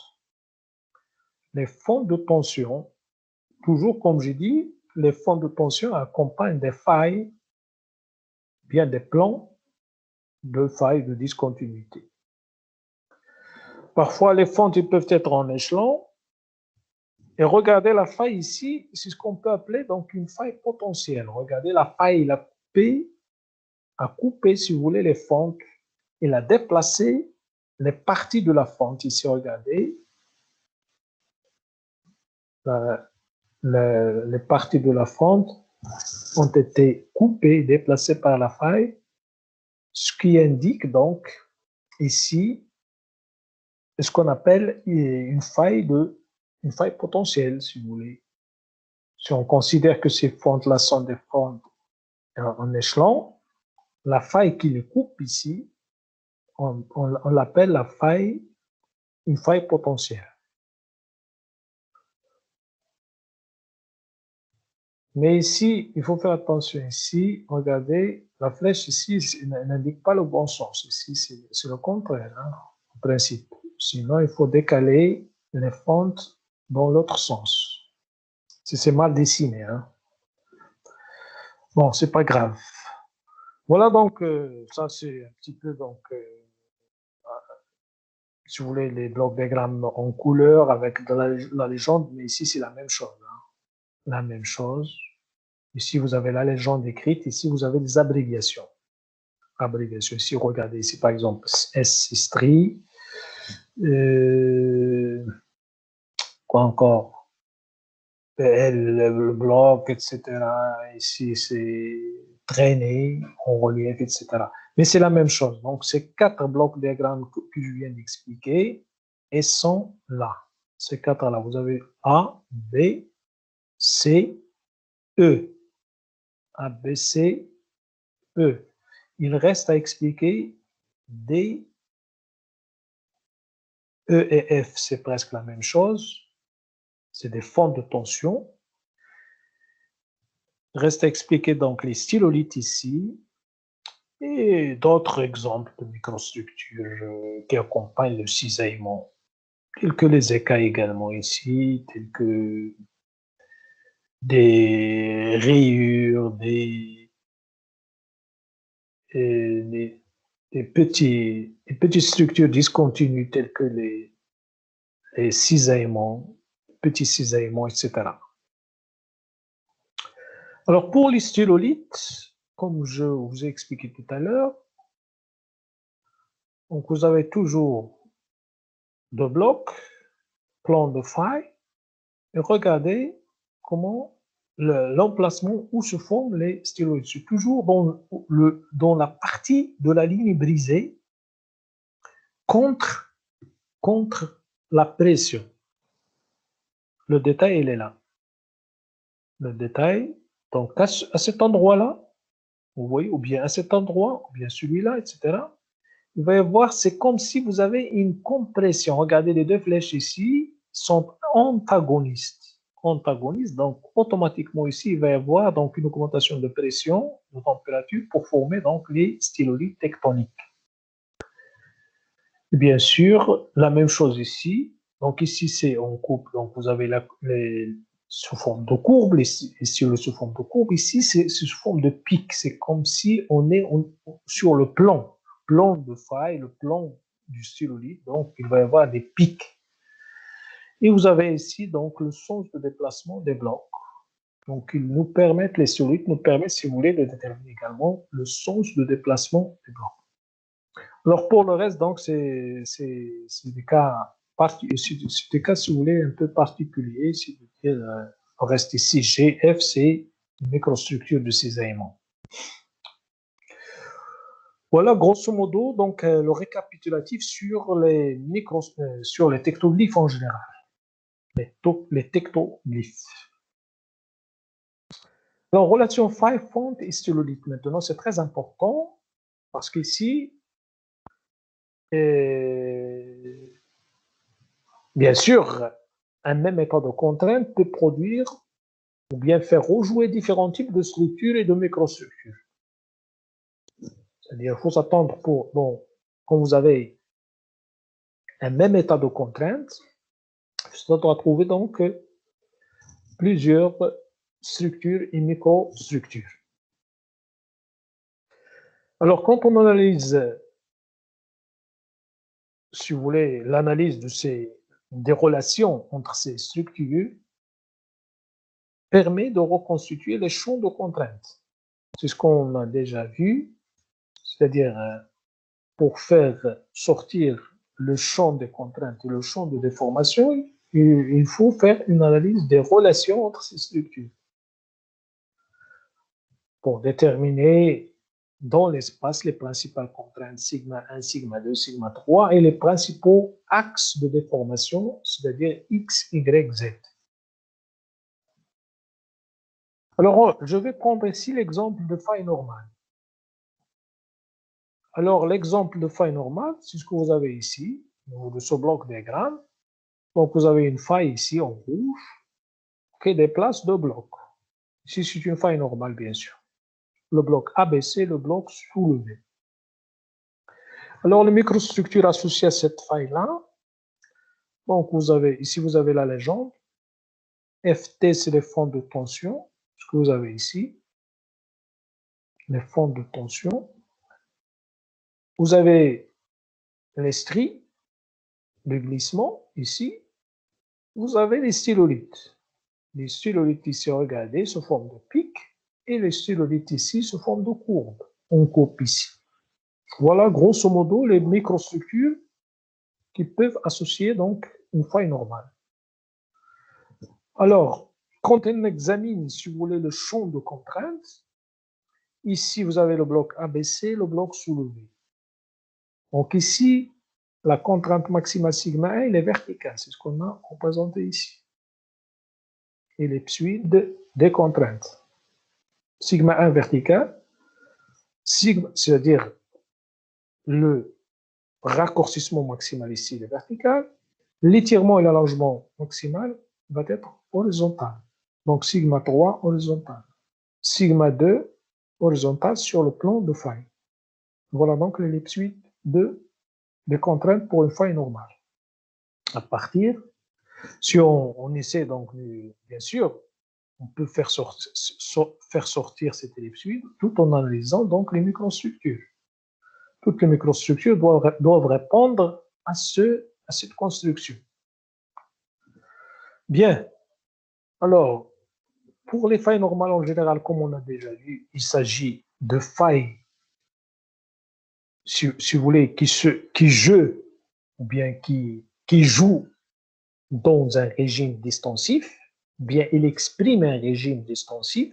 Les fentes de tension, toujours comme j'ai dit, les fonds de tension accompagnent des failles, bien des plans de failles de discontinuité. Parfois, les fentes ils peuvent être en échelon. Et regardez la faille ici, c'est ce qu'on peut appeler donc une faille potentielle. Regardez la faille, il a coupé, si vous voulez, les fentes. Il a déplacé les parties de la fente. Ici, regardez. Les parties de la fente ont été coupées, déplacées par la faille, ce qui indique donc ici ce qu'on appelle une faille potentielle, si vous voulez. Si on considère que ces fentes-là sont des fentes en échelon, la faille qui les coupe ici, on l'appelle une faille potentielle. Mais ici, il faut faire attention. Ici, regardez, la flèche ici n'indique pas le bon sens. Ici, c'est le contraire, hein, en principe. Sinon, il faut décaler les fentes dans l'autre sens. Si c'est mal dessiné. Hein. Bon, c'est pas grave. Voilà donc, ça c'est un petit peu donc, si vous voulez, les blocs diagrammes en couleur avec de la légende, mais ici c'est la même chose. Hein. La même chose. Ici vous avez la légende écrite, ici vous avez des abréviations. Abréviations. Ici, regardez, ici par exemple S stri, quoi encore? PL, le bloc, etc. Ici c'est traîné, en relief, etc. Mais c'est la même chose. Donc, ces 4 blocs diagrammes que je viens d'expliquer, et sont là. Ces 4-là, vous avez A, B, C, E. A, B, C, E. Il reste à expliquer D, E et F. C'est presque la même chose. C'est des fonds de tension. Il reste à expliquer donc les stylolithes ici. Et d'autres exemples de microstructures qui accompagnent le cisaillement, tels que les écailles également ici, tels que des rayures, des petites structures discontinues telles que les cisaillements, petits cisaillements, etc. Alors pour les stylolithes, comme je vous ai expliqué tout à l'heure, donc vous avez toujours deux blocs, plan de faille, et regardez comment l'emplacement où se forment les styloïdes. C'est toujours dans la partie de la ligne brisée contre la pression. Le détail, il est là. Le détail, donc à cet endroit-là, vous voyez, ou bien à cet endroit, ou bien celui-là, etc. Vous allez voir, c'est comme si vous avez une compression. Regardez, les deux flèches ici sont antagonistes. Donc automatiquement ici, il va y avoir donc une augmentation de pression, de température pour former donc les stylolithes tectoniques. Et bien sûr, la même chose ici. Donc ici, c'est en coupe. Donc vous avez sous forme de courbe, les stylos sous forme de courbe. Ici, c'est sous forme de pic. C'est comme si on est sur le plan de faille, le plan du stylolithe. Donc il va y avoir des pics. Et vous avez ici donc le sens de déplacement des blocs. Donc ils nous permettent, les stylolithes nous permettent, si vous voulez, de déterminer également le sens de déplacement des blocs. Alors pour le reste, donc c'est des cas si vous voulez un peu particuliers. Le reste ici GF, c'est une microstructure de cisaillement. Voilà grosso modo donc le récapitulatif sur sur les tectoglyphes en général, les tectoglyphes. Alors relation faille, fonte et stylolithe. Maintenant c'est très important parce qu'ici bien sûr, un même état de contrainte peut produire ou bien faire rejouer différents types de structures et de microstructures. C'est-à-dire qu'il faut s'attendre quand vous avez un même état de contrainte, vous allez trouver donc plusieurs structures et microstructures. Alors, quand on analyse, si vous voulez, l'analyse des relations entre ces structures permet de reconstituer les champs de contraintes. C'est ce qu'on a déjà vu, c'est-à-dire pour faire sortir le champ de contraintes et le champ de déformation, il faut faire une analyse des relations entre ces structures pour déterminer dans l'espace les principales contraintes sigma 1, sigma 2, sigma 3 et les principaux axes de déformation, c'est-à-dire x, y, z. Alors, je vais prendre ici l'exemple de faille normale. Alors, l'exemple de faille normale, c'est ce que vous avez ici, au niveau de ce bloc diagramme. Donc, vous avez une faille ici en rouge qui déplace deux blocs. Ici, c'est une faille normale, bien sûr. Le bloc ABC, le bloc soulevé. Alors, les microstructures associées à cette faille-là, donc ici, vous avez la légende. FT, c'est les fonds de tension, ce que vous avez ici. Les fonds de tension. Vous avez les stries, le glissement, ici. Vous avez les stylolithes. Les stylolithes ici, regardez, sous forme de pic, et les stylolithes ici, sous forme de courbe. On coupe ici. Voilà, grosso modo, les microstructures qui peuvent associer donc une faille normale. Alors, quand on examine, si vous voulez, le champ de contrainte, ici, vous avez le bloc ABC, le bloc soulevé. Donc ici, la contrainte maximale sigma 1, elle est verticale. C'est ce qu'on a représenté ici. Ellipsoïde des contraintes. Sigma 1 vertical, sigma, c'est-à-dire le raccourcissement maximal ici, il est vertical. L'étirement et l'allongement maximal va être horizontal. Donc sigma 3 horizontal. Sigma 2 horizontal sur le plan de faille. Voilà donc l'ellipsoïde des contraintes pour une faille normale. À partir, si on essaie donc, bien sûr, on peut faire sortir cette ellipsoïde tout en analysant donc les microstructures. Toutes les microstructures doivent répondre à cette construction. Bien. Alors, pour les failles normales en général, comme on a déjà vu, il s'agit de failles, si vous voulez, qui jouent dans un régime distensif, bien il exprime un régime distensif.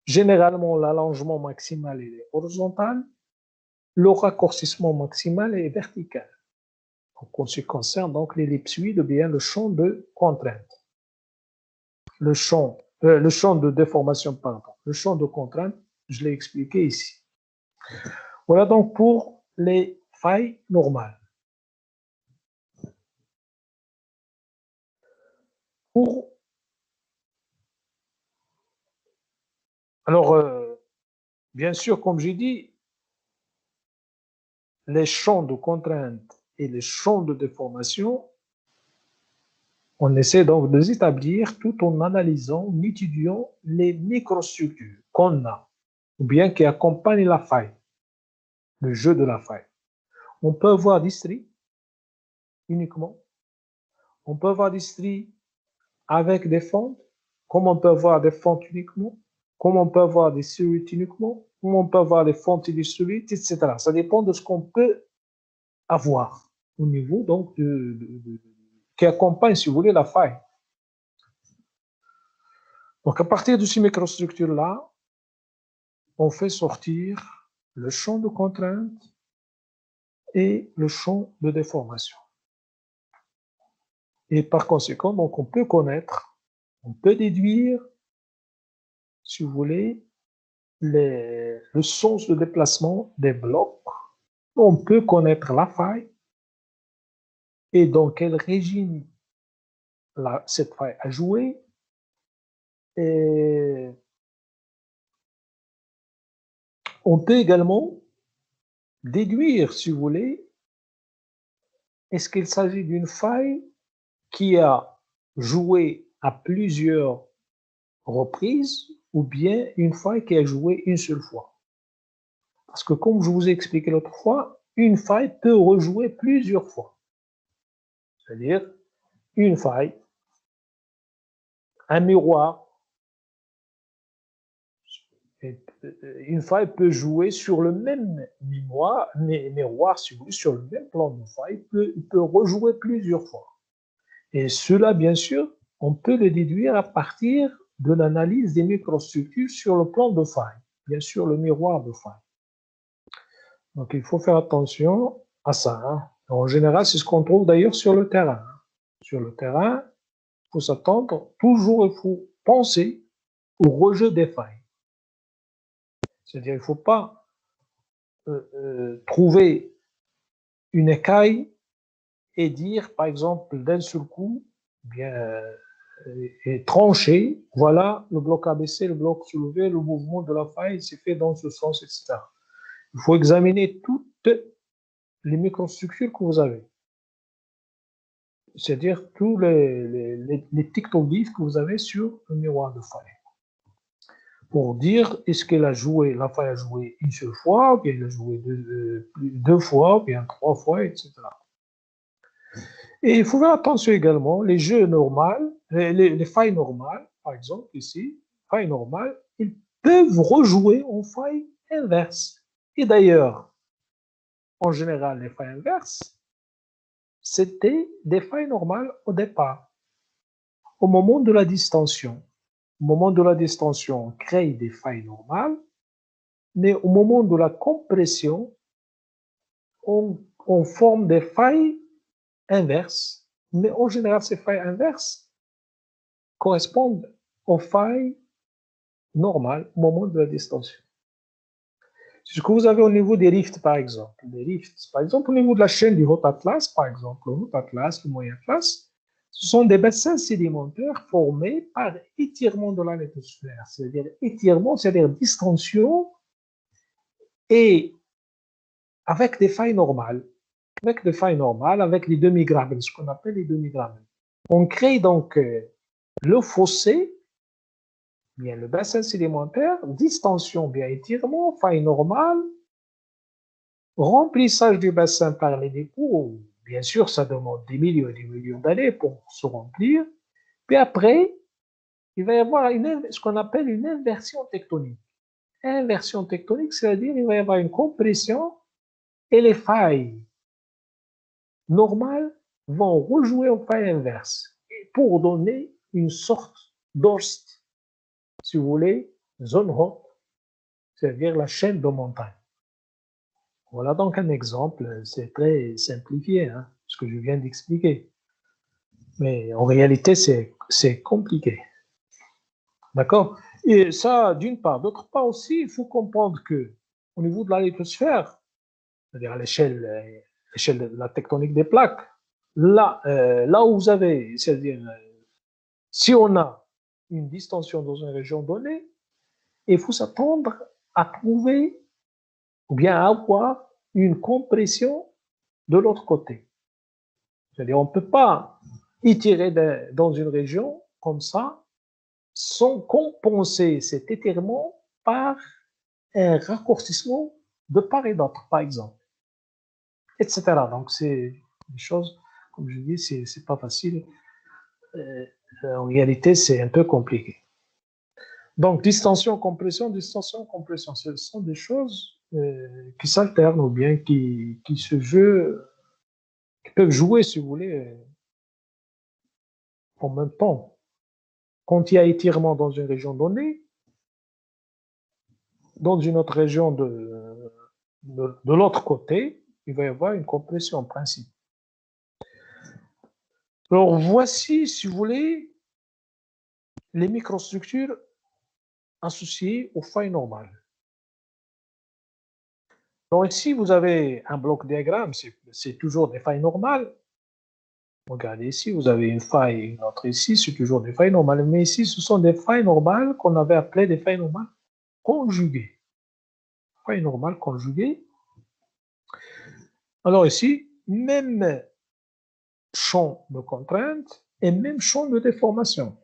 Généralement, l'allongement maximal est horizontal, le raccourcissement maximal est vertical. Donc, en ce qui concerne donc l'ellipsoïde, bien le champ de contrainte. Le champ de déformation, pardon. Le champ de contrainte, je l'ai expliqué ici. Voilà donc pour les failles normales. Alors, bien sûr, comme j'ai dit, les champs de contrainte et les champs de déformation, on essaie donc de les établir tout en analysant, en étudiant les microstructures qu'on a, ou bien qui accompagnent la faille, le jeu de la faille. On peut avoir des stries uniquement, on peut avoir des stries avec des fentes, comme on peut avoir des fentes uniquement, comme on peut avoir des stries uniquement, comme on peut avoir des fentes et des stries, etc. Ça dépend de ce qu'on peut avoir au niveau donc qui accompagne, si vous voulez, la faille. Donc, à partir de ces microstructures-là, on fait sortir le champ de contrainte et le champ de déformation. Et par conséquent, donc, on peut connaître, on peut déduire, si vous voulez, le sens de déplacement des blocs. On peut connaître la faille et dans quel régime cette faille a joué. Et on peut également déduire, si vous voulez, est-ce qu'il s'agit d'une faille qui a joué à plusieurs reprises ou bien une faille qui est jouée une seule fois. Parce que comme je vous ai expliqué l'autre fois, une faille peut rejouer plusieurs fois. C'est-à-dire une faille, un miroir, une faille peut jouer sur le même miroir sur le même plan de faille, peut rejouer plusieurs fois. Et cela, bien sûr, on peut le déduire à partir de l'analyse des microstructures sur le plan de faille, bien sûr le miroir de faille. Donc il faut faire attention à ça. Hein. En général, c'est ce qu'on trouve d'ailleurs sur le terrain. Sur le terrain, il faut s'attendre, toujours il faut penser au rejet des failles. C'est-à-dire il ne faut pas trouver une écaille et dire, par exemple, d'un seul coup, bien, et trancher, voilà le bloc ABC, le bloc soulevé, le mouvement de la faille s'est fait dans ce sens, etc. Il faut examiner toutes les microstructures que vous avez. C'est-à-dire tous les tictoglyphes que vous avez sur le miroir de faille. Pour dire est-ce qu'elle a joué, la faille a joué une seule fois, ou bien elle a joué deux fois, ou bien trois fois, etc. Et il faut faire attention également, les jeux normaux, les failles normales, par exemple ici, failles normales, ils peuvent rejouer en faille inverse. Et d'ailleurs, en général, les failles inverses, c'était des failles normales au départ. Au moment de la distension, on crée des failles normales, mais au moment de la compression, on forme des failles inverses. Mais en général, ces failles inverses correspondent aux failles normales au moment de la distension. C'est ce que vous avez au niveau des rifts, par exemple. Les rifts, par exemple, au niveau de la chaîne du Haut Atlas, par exemple, le Haut Atlas, le Moyen Atlas, ce sont des bassins sédimentaires formés par étirement de la lithosphère. C'est-à-dire étirement, c'est-à-dire distension et avec des failles normales. Avec des failles normales, avec les demi-gravels, ce qu'on appelle les demi-gravels. On crée donc le fossé, bien le bassin sédimentaire, distension, bien étirement, faille normale, remplissage du bassin par les dépôts. Bien sûr, ça demande des millions et des millions d'années pour se remplir. Puis après, il va y avoir ce qu'on appelle une inversion tectonique. Inversion tectonique, c'est-à-dire il va y avoir une compression et les failles normales vont rejouer en faille inverse pour donner une sorte d'ost, si vous voulez, zone haute, c'est-à-dire la chaîne de montagne. Voilà donc un exemple, c'est très simplifié, hein, ce que je viens d'expliquer. Mais en réalité, c'est compliqué. D'accord? Et ça, d'une part. D'autre part aussi, il faut comprendre que au niveau de la lithosphère, c'est-à-dire à l'échelle de la tectonique des plaques, là où vous avez, c'est-à-dire si on a une distension dans une région donnée, il faut s'attendre à trouver ou bien à avoir une compression de l'autre côté. C'est-à-dire on ne peut pas étirer dans une région comme ça sans compenser cet étirement par un raccourcissement de part et d'autre, par exemple, etc. Donc, c'est des choses, comme je dis, c'est pas facile. En réalité, c'est un peu compliqué. Donc, distension, compression, ce sont des choses qui s'alternent ou bien qui se jouent, qui peuvent jouer, si vous voulez, en même temps. Quand il y a étirement dans une région donnée, dans une autre région de l'autre côté, il va y avoir une compression en principe. Alors, voici, si vous voulez, les microstructures associées aux failles normales. Donc, ici, vous avez un bloc diagramme, c'est toujours des failles normales. Regardez ici, vous avez une faille et une autre ici, c'est toujours des failles normales. Mais ici, ce sont des failles normales qu'on avait appelées des failles normales conjuguées. Failles normales conjuguées. Alors ici, même champ de contrainte et même champ de déformation.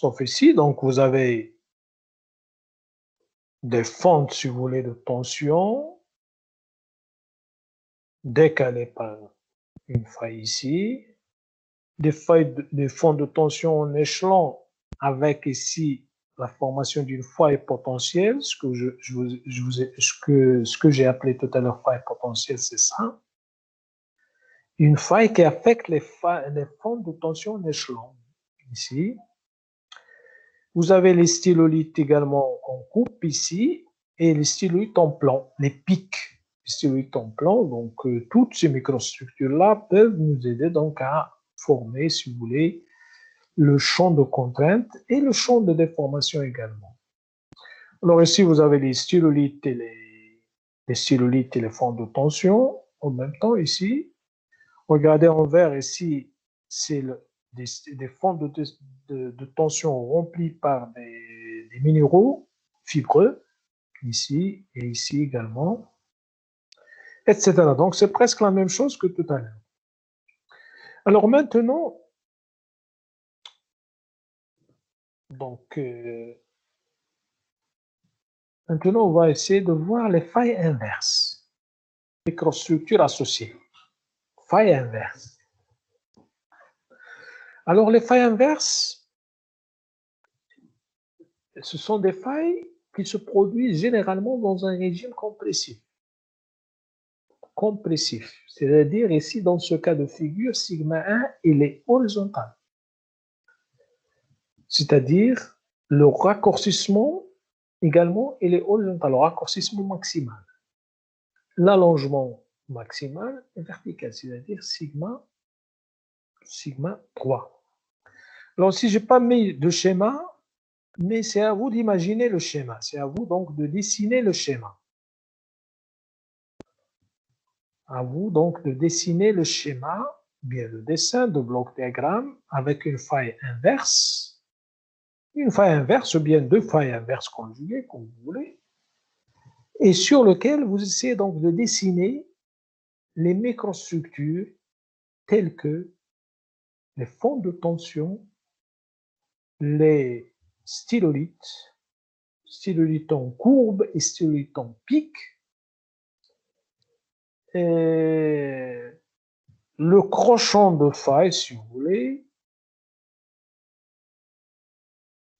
Sauf ici, donc vous avez des fentes, si vous voulez, de tension décalées par une faille ici, des fonds de tension en échelon avec ici la formation d'une faille potentielle, ce que j'ai appelé tout à l'heure faille potentielle, c'est ça. Une faille qui affecte les fonds de tension en échelon. Ici. Vous avez les stylolites également en coupe ici et les stylolites en plan, les pics. Les stylolites en plan, donc toutes ces microstructures-là peuvent nous aider donc à former, si vous voulez, le champ de contrainte et le champ de déformation également. Alors ici, vous avez les stylolites et les fonds de tension. En même temps, ici, regardez en vert, ici, c'est des fonds de tension remplis par des minéraux fibreux, ici et ici également, etc. Donc, c'est presque la même chose que tout à l'heure. Alors maintenant, donc, maintenant, on va essayer de voir les failles inverses, microstructures associées. Failles inverses. Alors, les failles inverses, ce sont des failles qui se produisent généralement dans un régime compressif. Compressif, c'est-à-dire ici, dans ce cas de figure, sigma 1, il est horizontal. C'est-à-dire, le raccourcissement, également, il est horizontal, le raccourcissement maximal. L'allongement maximal est vertical, c'est-à-dire sigma 3. Alors, si je n'ai pas mis de schéma, mais c'est à vous d'imaginer le schéma. C'est à vous donc de dessiner le schéma. À vous donc de dessiner le schéma, bien le dessin de bloc diagramme avec une faille inverse ou bien deux failles inverses conjuguées, comme vous voulez, et sur lequel vous essayez donc de dessiner les microstructures telles que les fonds de tension, les stylolites en courbe et stylolites en pic, et le crochant de faille, si vous voulez.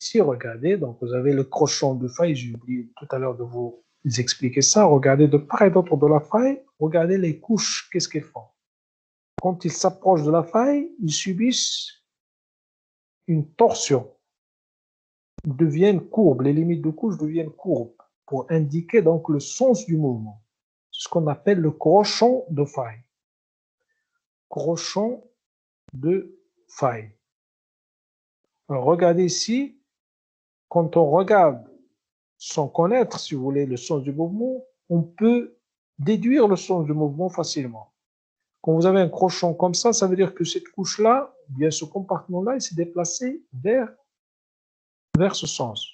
Ici, regardez, donc vous avez le crochant de faille, j'ai oublié tout à l'heure de vous expliquer ça. Regardez de part et d'autre de la faille, regardez les couches, qu'est-ce qu'elles font. Quand ils s'approchent de la faille, ils subissent une torsion. Ils deviennent courbes, les limites de couche deviennent courbes pour indiquer donc le sens du mouvement. C'est ce qu'on appelle le crochant de faille. Crochant de faille. Alors, regardez ici, quand on regarde sans connaître, si vous voulez, le sens du mouvement, on peut déduire le sens du mouvement facilement. Quand vous avez un crochant comme ça veut dire que cette couche-là, bien ce compartiment-là, il s'est déplacé vers ce sens.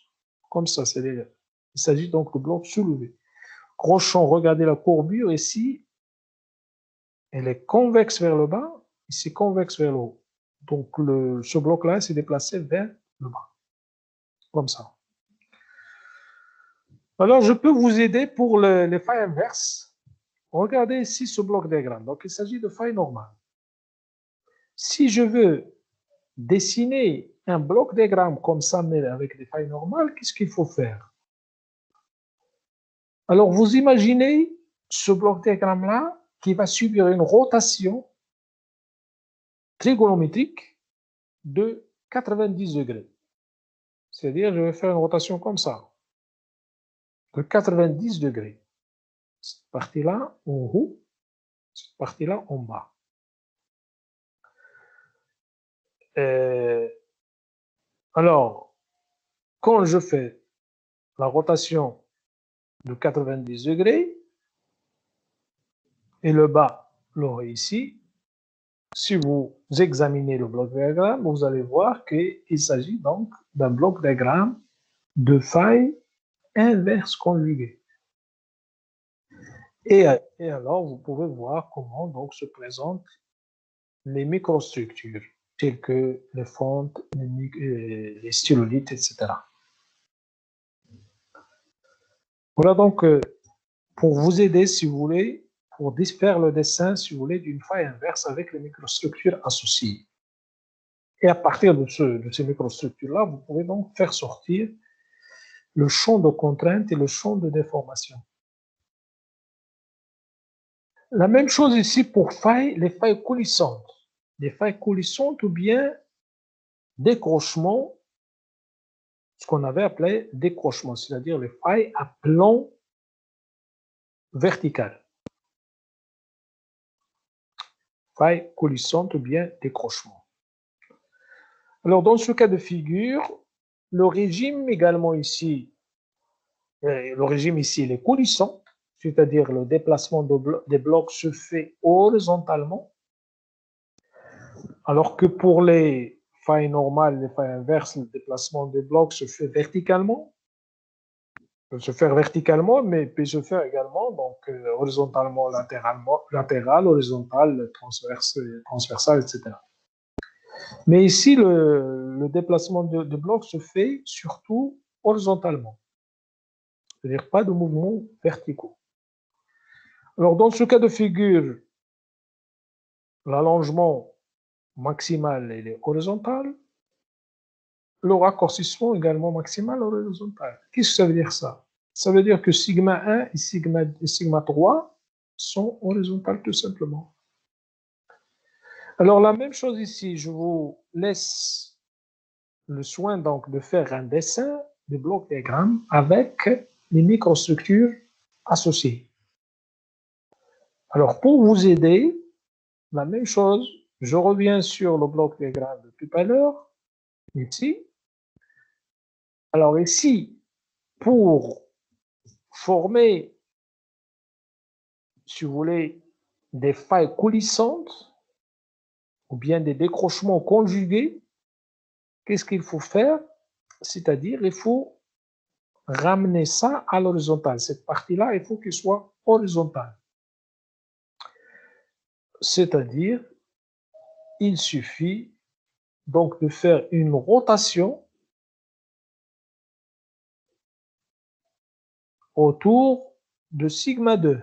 Comme ça, il s'agit donc de bloc soulevé. Crochant, regardez la courbure ici, elle est convexe vers le bas, ici convexe vers le haut. Donc ce bloc-là s'est déplacé vers le bas. Comme ça. Alors, je peux vous aider pour les failles inverses. Regardez ici ce bloc diagramme. Donc, il s'agit de failles normales. Si je veux dessiner un bloc diagramme comme ça, mais avec des failles normales, qu'est-ce qu'il faut faire? Alors, vous imaginez ce bloc diagramme-là qui va subir une rotation trigonométrique de 90 degrés. C'est-à-dire, je vais faire une rotation comme ça, de 90 degrés. Cette partie-là en haut, cette partie-là en bas. Alors, quand je fais la rotation de 90 degrés, et le bas, l'aurait ici, si vous examinez le bloc diagramme, vous allez voir qu'il s'agit donc d'un bloc diagramme de faille inverse conjuguée. Et alors, vous pouvez voir comment donc se présentent les microstructures. tels que les fontes, les stylolithes, etc. Voilà donc, pour vous aider, si vous voulez, pour faire le dessin, si vous voulez, d'une faille inverse avec les microstructures associées. Et à partir de ces microstructures-là, vous pouvez donc faire sortir le champ de contrainte et le champ de déformation. La même chose ici pour les failles coulissantes. Les failles coulissantes ou bien décrochement, ce qu'on avait appelé décrochement, c'est-à-dire les failles à plan vertical. Faille coulissante ou bien décrochement. Alors, dans ce cas de figure, le régime également ici, il est coulissant, c'est-à-dire le déplacement des blocs se fait horizontalement, alors que pour les failles normales, les failles inverses, le déplacement des blocs se fait verticalement. Peut se faire verticalement, mais peut se faire également donc horizontalement, latéral, horizontal, transversal, etc. Mais ici, le déplacement de bloc se fait surtout horizontalement, c'est-à-dire pas de mouvements verticaux. Alors, dans ce cas de figure, l'allongement maximal il est horizontal, le raccourcissement également maximal horizontal. Qu'est-ce que ça veut dire ça? Ça veut dire que sigma 1 et sigma 3 sont horizontales tout simplement. Alors, la même chose ici, je vous laisse le soin donc de faire un dessin de bloc diagramme avec les microstructures associées. Alors, pour vous aider, la même chose, je reviens sur le bloc diagramme de tout à l'heure, ici. Alors ici, pour former, si vous voulez, des failles coulissantes ou bien des décrochements conjugués, qu'est-ce qu'il faut faire? C'est-à-dire, il faut ramener ça à l'horizontale. Cette partie-là, il faut qu'elle soit horizontale. C'est-à-dire, il suffit donc de faire une rotation autour de sigma 2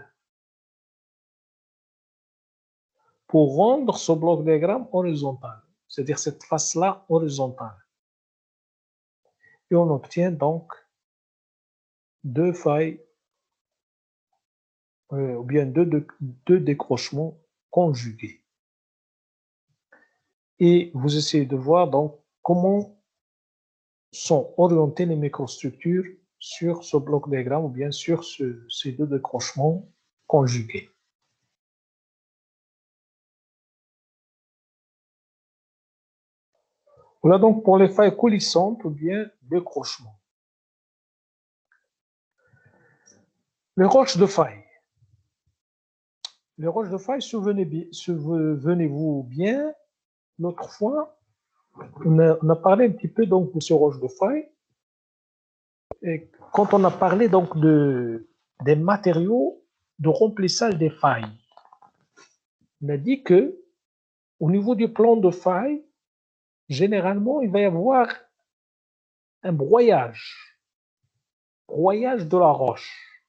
pour rendre ce bloc diagramme horizontal, c'est-à-dire cette face-là horizontale. Et on obtient donc deux failles ou bien deux décrochements conjugués. Et vous essayez de voir donc comment sont orientées les microstructures sur ce bloc diagramme ou bien sur ces deux décrochements conjugués. Voilà donc pour les failles coulissantes ou bien décrochements. Les roches de faille. Les roches de faille, souvenez-vous bien, l'autre fois, on a parlé un petit peu donc de ces roches de faille. Et quand on a parlé donc des matériaux de remplissage des failles, on a dit que au niveau du plan de faille, généralement, il va y avoir un broyage de la roche.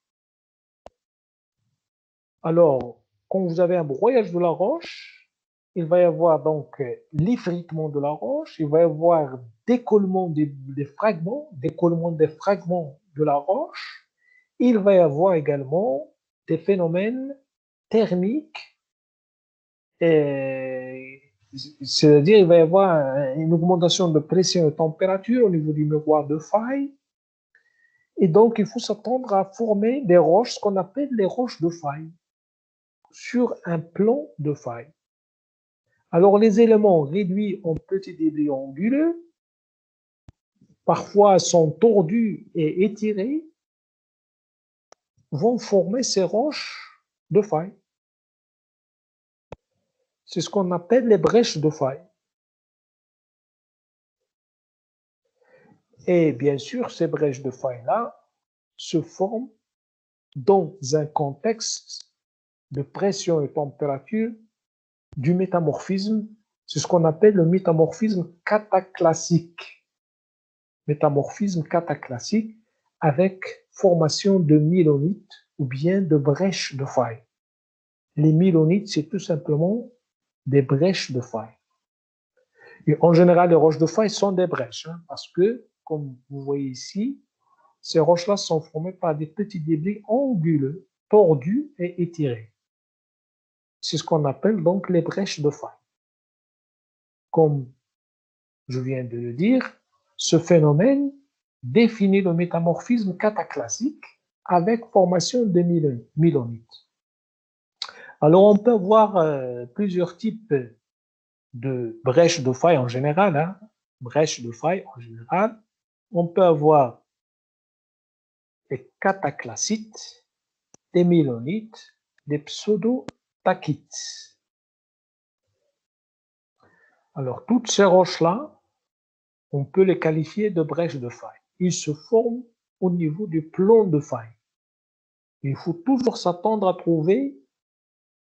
Alors, quand vous avez un broyage de la roche, il va y avoir donc l'effritement de la roche, il va y avoir décollement des fragments, décollement des fragments de la roche. Il va y avoir également des phénomènes thermiques, c'est-à-dire il va y avoir une augmentation de pression et de température au niveau du miroir de faille. Et donc, il faut s'attendre à former des roches, ce qu'on appelle les roches de faille, sur un plan de faille. Alors, les éléments réduits en petits débris anguleux, parfois sont tordus et étirés, vont former ces roches de faille. C'est ce qu'on appelle les brèches de faille. Et bien sûr, ces brèches de faille-là se forment dans un contexte de pression et température du métamorphisme C'est ce qu'on appelle le métamorphisme cataclassique. Métamorphisme cataclassique avec formation de mylonites ou bien de brèches de faille. Les mylonites, c'est tout simplement des brèches de faille. Et en général, les roches de faille sont des brèches, hein, parce que, comme vous voyez ici, ces roches-là sont formées par des petits débris anguleux, tordus et étirés. C'est ce qu'on appelle donc les brèches de faille. Comme je viens de le dire, ce phénomène définit le métamorphisme cataclassique avec formation de mylonites. Alors, on peut voir plusieurs types de brèches de faille en général. Hein. Brèches de faille en général. On peut avoir des cataclassites, des mylonites, des pseudo-tachytes. Alors, toutes ces roches-là, on peut les qualifier de brèches de faille. Ils se forment au niveau du plomb de faille. Il faut toujours s'attendre à trouver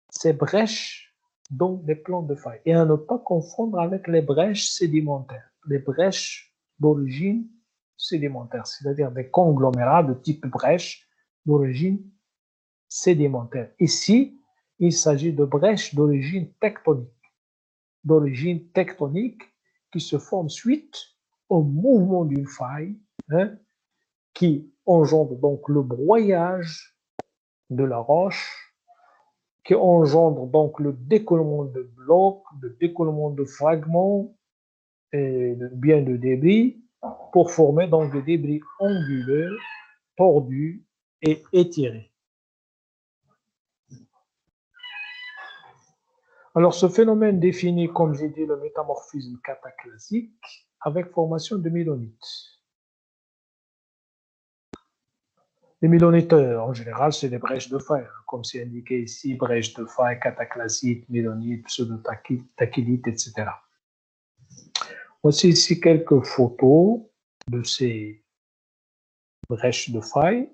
ces brèches dans les plombs de faille et à ne pas confondre avec les brèches sédimentaires. Les brèches d'origine sédimentaire, c'est-à-dire des conglomérats de type brèche d'origine sédimentaire. Ici, il s'agit de brèches d'origine tectonique qui se forment suite au mouvement d'une faille, hein, qui engendre donc le broyage de la roche, qui engendre donc le décollement de blocs, le décollement de fragments et bien de débris pour former donc des débris anguleux, tordus et étirés. Alors, ce phénomène définit, comme j'ai dit, le métamorphisme cataclassique avec formation de mylonites. Les mylonites, en général, c'est des brèches de faille, comme c'est indiqué ici, brèches de faille, cataclassite, mylonite, pseudo-tachylite, etc. Voici ici quelques photos de ces brèches de faille.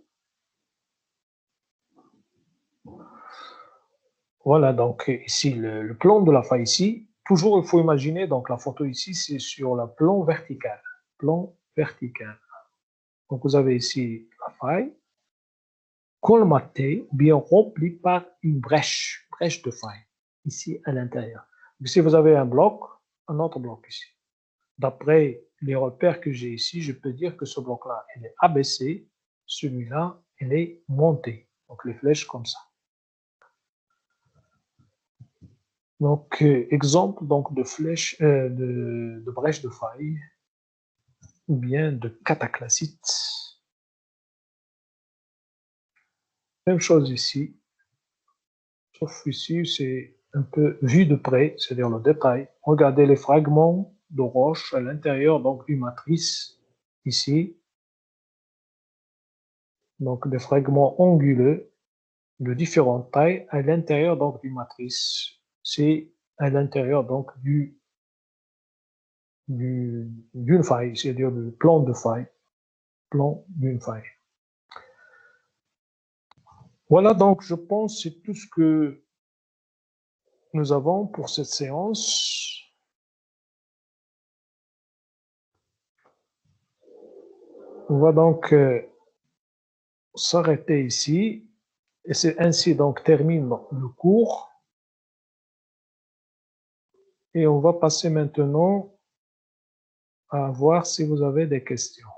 Voilà, donc ici, le plan de la faille ici. Toujours, il faut imaginer, donc la photo ici, c'est sur le plan vertical. Plan vertical. Donc, vous avez ici la faille, colmatée, bien remplie par une brèche de faille, ici à l'intérieur. Ici, vous avez un bloc, un autre bloc ici. D'après les repères que j'ai ici, je peux dire que ce bloc-là, il est abaissé, celui-là, il est monté. Donc, les flèches comme ça. Donc, exemple donc, de flèche, de brèche de faille, ou bien de cataclassite. Même chose ici, sauf ici, c'est un peu vu de près, c'est-à-dire le détail. Regardez les fragments de roche à l'intérieur donc d'une matrice, ici. Donc, des fragments anguleux de différentes tailles à l'intérieur donc d'une matrice. C'est à l'intérieur donc d'une faille, c'est-à-dire du plan de faille, plan d'une faille. Voilà donc, je pense, c'est tout ce que nous avons pour cette séance. On va donc s'arrêter ici. Et c'est ainsi donc termine le cours. Et on va passer maintenant à voir si vous avez des questions.